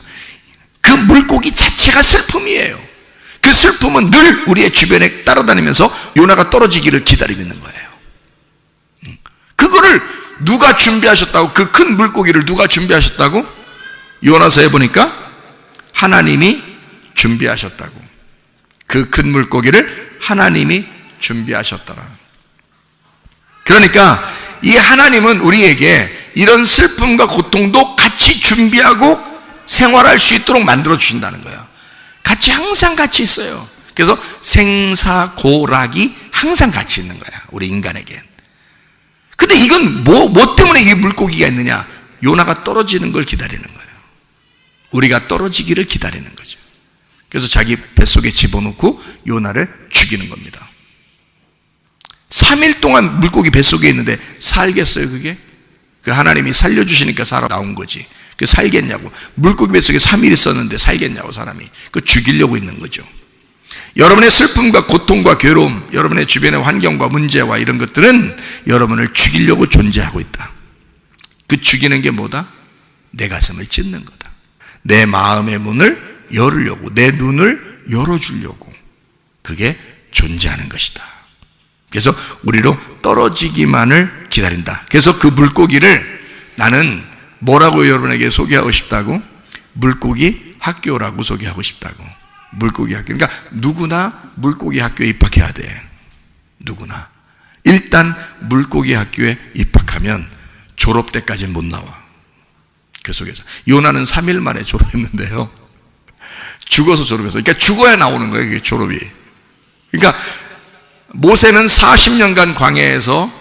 그 물고기 자체가 슬픔이에요. 그 슬픔은 늘 우리의 주변에 따라다니면서 요나가 떨어지기를 기다리고 있는 거예요. 그거를 누가 준비하셨다고? 그 큰 물고기를 누가 준비하셨다고? 요나서에 보니까 하나님이 준비하셨다고. 그 큰 물고기를 하나님이 준비하셨더라. 그러니까 이 하나님은 우리에게 이런 슬픔과 고통도 같이 준비하고 생활할 수 있도록 만들어 주신다는 거예요. 항상 같이 있어요. 그래서 생사고락이 항상 같이 있는 거야, 우리 인간에겐. 근데 이건 뭐 때문에 이 물고기가 있느냐? 요나가 떨어지는 걸 기다리는 거예요. 우리가 떨어지기를 기다리는 거죠. 그래서 자기 뱃속에 집어넣고 요나를 죽이는 겁니다. 3일 동안 물고기 뱃속에 있는데 살겠어요, 그게? 그 하나님이 살려주시니까 살아 나온 거지. 그 살겠냐고. 물고기 뱃속에 3일 있었는데 살겠냐고, 사람이. 그 죽이려고 있는 거죠. 여러분의 슬픔과 고통과 괴로움, 여러분의 주변의 환경과 문제와 이런 것들은 여러분을 죽이려고 존재하고 있다. 그 죽이는 게 뭐다? 내 가슴을 찢는 거다. 내 마음의 문을 열으려고, 내 눈을 열어주려고 그게 존재하는 것이다. 그래서 우리로 떨어지기만을 기다린다. 그래서 그 물고기를 나는 뭐라고 여러분에게 소개하고 싶다고? 물고기 학교라고 소개하고 싶다고. 물고기 학교. 그러니까 누구나 물고기 학교에 입학해야 돼. 누구나. 일단 물고기 학교에 입학하면 졸업 때까지는 못 나와. 그 속에서. 요나는 3일 만에 졸업했는데요. 죽어서 졸업했어. 그러니까 죽어야 나오는 거예요, 이게 졸업이. 그러니까 모세는 40년간 광야에서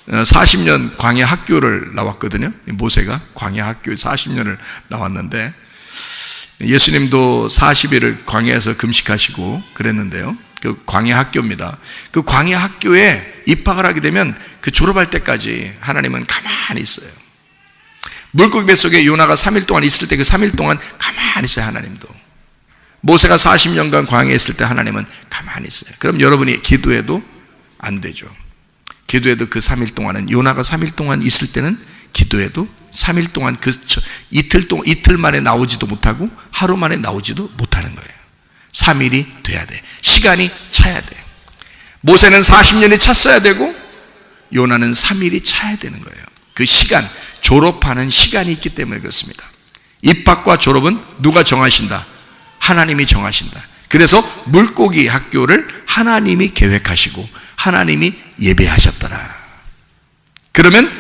40년 광야 학교를 나왔거든요. 모세가 광야 학교에 40년을 나왔는데, 예수님도 40일을 광야에서 금식하시고 그랬는데요. 그 광야 학교입니다. 그 광야 학교에 입학을 하게 되면 그 졸업할 때까지 하나님은 가만히 있어요. 물고기 뱃속에 요나가 3일 동안 있을 때 그 3일 동안 가만히 있어요, 하나님도. 모세가 40년간 광야에 있을 때 하나님은 가만히 있어요. 그럼 여러분이 기도해도 안 되죠. 기도해도 그 3일 동안은, 요나가 3일 동안 있을 때는 기도해도 3일 동안 이틀 만에 나오지도 못하고 하루 만에 나오지도 못하는 거예요. 3일이 돼야 돼. 시간이 차야 돼. 모세는 40년이 찼어야 되고 요나는 3일이 차야 되는 거예요. 그 시간, 졸업하는 시간이 있기 때문에 그렇습니다. 입학과 졸업은 누가 정하신다? 하나님이 정하신다. 그래서 물고기 학교를 하나님이 계획하시고 하나님이 예배하셨더라. 그러면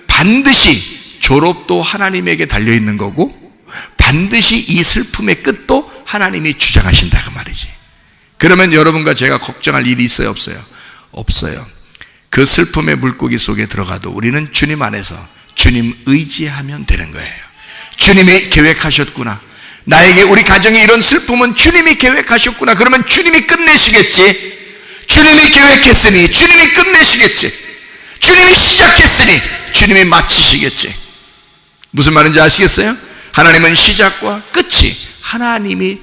반드시 졸업도 하나님에게 달려있는 거고, 반드시 이 슬픔의 끝도 하나님이 주장하신다, 그 말이지. 그러면 여러분과 제가 걱정할 일이 있어요, 없어요? 없어요. 그 슬픔의 물고기 속에 들어가도 우리는 주님 안에서 주님 의지하면 되는 거예요. 주님이 계획하셨구나. 나에게, 우리 가정에 이런 슬픔은 주님이 계획하셨구나. 그러면 주님이 끝내시겠지. 주님이 계획했으니 주님이 끝내시겠지. 주님이 시작했으니 주님이 마치시겠지. 무슨 말인지 아시겠어요? 하나님은 시작과 끝이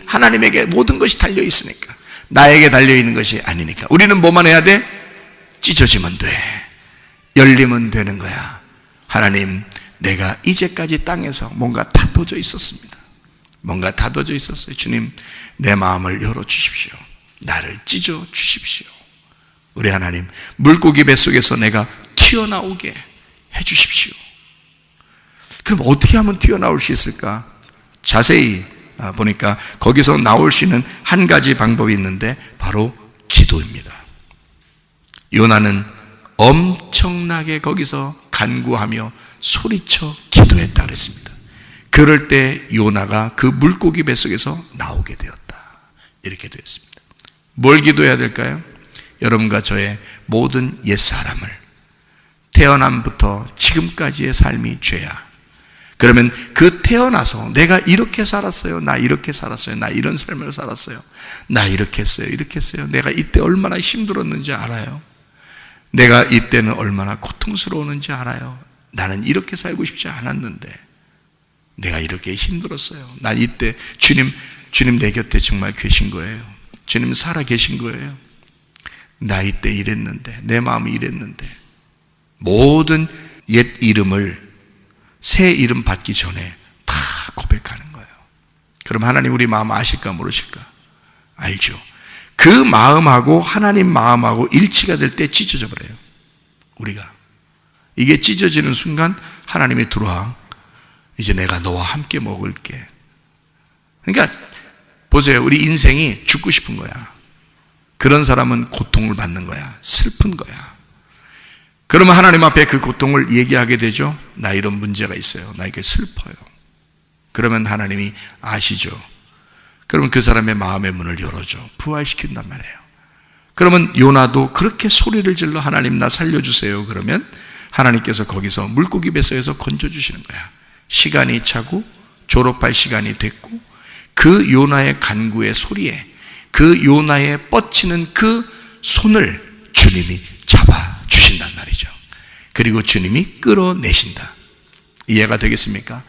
하나님에게 모든 것이 달려 있으니까, 나에게 달려 있는 것이 아니니까. 우리는 뭐만 해야 돼? 찢어지면 돼. 열리면 되는 거야. 하나님, 내가 이제까지 땅에서 뭔가 다퉈져 있었습니다. 뭔가 다둬져 있었어요. 주님, 내 마음을 열어주십시오. 나를 찢어 주십시오. 우리 하나님, 물고기 뱃속에서 내가 튀어나오게 해주십시오. 그럼 어떻게 하면 튀어나올 수 있을까? 자세히 보니까 거기서 나올 수 있는 한 가지 방법이 있는데 바로 기도입니다. 요나는 엄청나게 거기서 간구하며 소리쳐 기도했다 그랬습니다. 그럴 때 요나가 그 물고기 뱃속에서 나오게 되었다, 이렇게 되었습니다. 뭘 기도해야 될까요? 여러분과 저의 모든 옛사람을, 태어남부터 지금까지의 삶이 죄야. 그러면 그 태어나서 내가 이렇게 살았어요, 나 이렇게 살았어요, 나 이런 삶을 살았어요, 나 이렇게 했어요, 이렇게 했어요, 내가 이때 얼마나 힘들었는지 알아요? 내가 이때는 얼마나 고통스러웠는지 알아요? 나는 이렇게 살고 싶지 않았는데 내가 이렇게 힘들었어요. 난 이때 주님 내 곁에 정말 계신 거예요. 주님 살아 계신 거예요. 나 이때 이랬는데, 내 마음이 이랬는데. 모든 옛 이름을 새 이름 받기 전에 다 고백하는 거예요. 그럼 하나님 우리 마음 아실까 모르실까? 알죠. 그 마음하고 하나님 마음하고 일치가 될 때 찢어져 버려요. 우리가 이게 찢어지는 순간 하나님이 들어와, 이제 내가 너와 함께 먹을게. 그러니까 보세요, 우리 인생이 죽고 싶은 거야. 그런 사람은 고통을 받는 거야, 슬픈 거야. 그러면 하나님 앞에 그 고통을 얘기하게 되죠. 나 이런 문제가 있어요, 나 이렇게 슬퍼요. 그러면 하나님이 아시죠. 그러면 그 사람의 마음의 문을 열어줘, 부활시킨단 말이에요. 그러면 요나도 그렇게 소리를 질러 하나님 나 살려주세요. 그러면 하나님께서 거기서 물고기 뱃속에서 건져주시는 거야. 시간이 차고 졸업할 시간이 됐고, 그 요나의 간구의 소리에, 그 요나의 뻗치는 그 손을 주님이 잡아주신단 말이죠. 그리고 주님이 끌어내신다. 이해가 되겠습니까?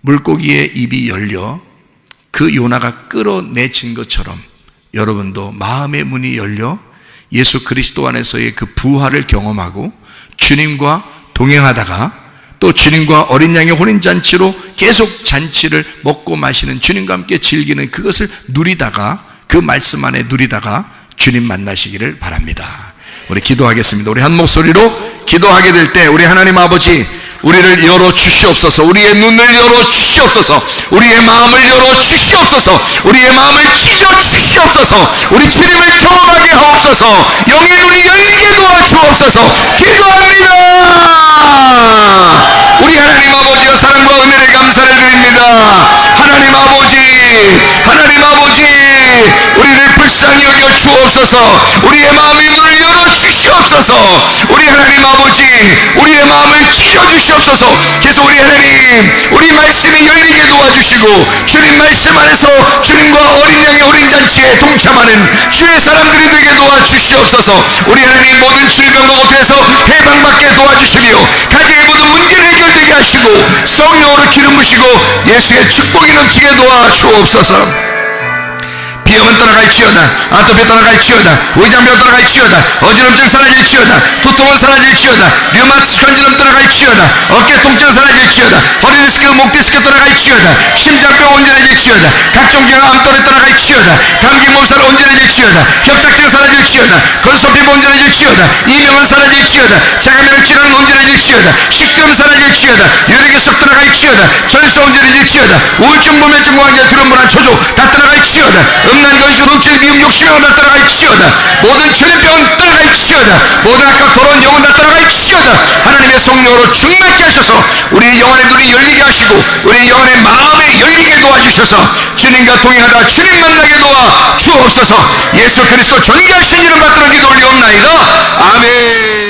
물고기의 입이 열려 그 요나가 끌어내친 것처럼 여러분도 마음의 문이 열려 예수 그리스도 안에서의 그 부활을 경험하고 주님과 동행하다가 또 주님과 어린 양의 혼인잔치로 계속 잔치를 먹고 마시는, 주님과 함께 즐기는 그것을 누리다가, 그 말씀 안에 누리다가 주님 만나시기를 바랍니다. 우리 기도하겠습니다. 우리 한 목소리로 기도하게 될 때 우리 하나님 아버지, 우리를 열어주시옵소서. 우리의 눈을 열어주시옵소서. 우리의 마음을 열어주시옵소서. 우리의 마음을 찢어주시옵소서. 우리 주님을 경험하게 하옵소서. 영의 눈이 열리게 도와주옵소서. 기도합니다. 우리 하나님 아버지의 사랑과 은혜를 감사를 드립니다. 하나님 아버지, 우리를 불쌍히 여겨 주옵소서. 우리의 마음의 눈을 열어주시옵소서. 우리 하나님 아버지, 우리의 마음을 찢어주시옵소서. 그래서 우리 하나님, 우리 말씀이 열리게 도와주시고 주님 말씀 안에서 주님과 어린 양의 어린잔치에 동참하는 주의 사람들이 되게 도와주시옵소서. 우리 하나님 모든 질병과 고통에서 해방받게 도와주시며 가정의 모든 문제를 해결되게 하시고 성령으로 기름 부시고 예수의 축복이 넘치게 도와주옵소서. 비염은 떠나갈지어다, 아토피 떠나갈지어다, 의장병 떠나갈지어다, 어지럼증 사라질지어다, 두통은 사라질지어다, 류마티스 관절염 떠나갈지어다, 어깨 통증 사라질지어다, 허리 디스크, 목 디스크 떠나갈지어다, 심장병 온전해질지어다, 각종 경암 떠나갈지어다, 감기 몸살 온전해질지어다, 협착증 사라질지어다, 건소피부 온전해질지어다, 이명은 사라질지어다, 자가면역 질환은 온전해질지어다, 식도염 사라질지어다, 유리기석 떠나갈지어다, 전립선 온전해질지어다, 우울증, 불면증과 환자, 드럼불안, 초조 다 떠나갈지어다, 음란, 건술, 훔칠, 미움, 욕심은 다 떠나갈지어다, 모든 천연병은 떠나갈지어다, 모든 악과 더러운 영은 다 떠나갈지어다. 하나님의 성령으로 충만케 하셔서 우리 영혼의 눈이 열리게 하시고 우리 영혼의 마음에 열리게 도와주셔서 주님과 동행하다 주님 만나게 도와 주옵소서. 예수 그리스도 존귀하신 이름 받들어 기도 올리옵나이다. 아멘.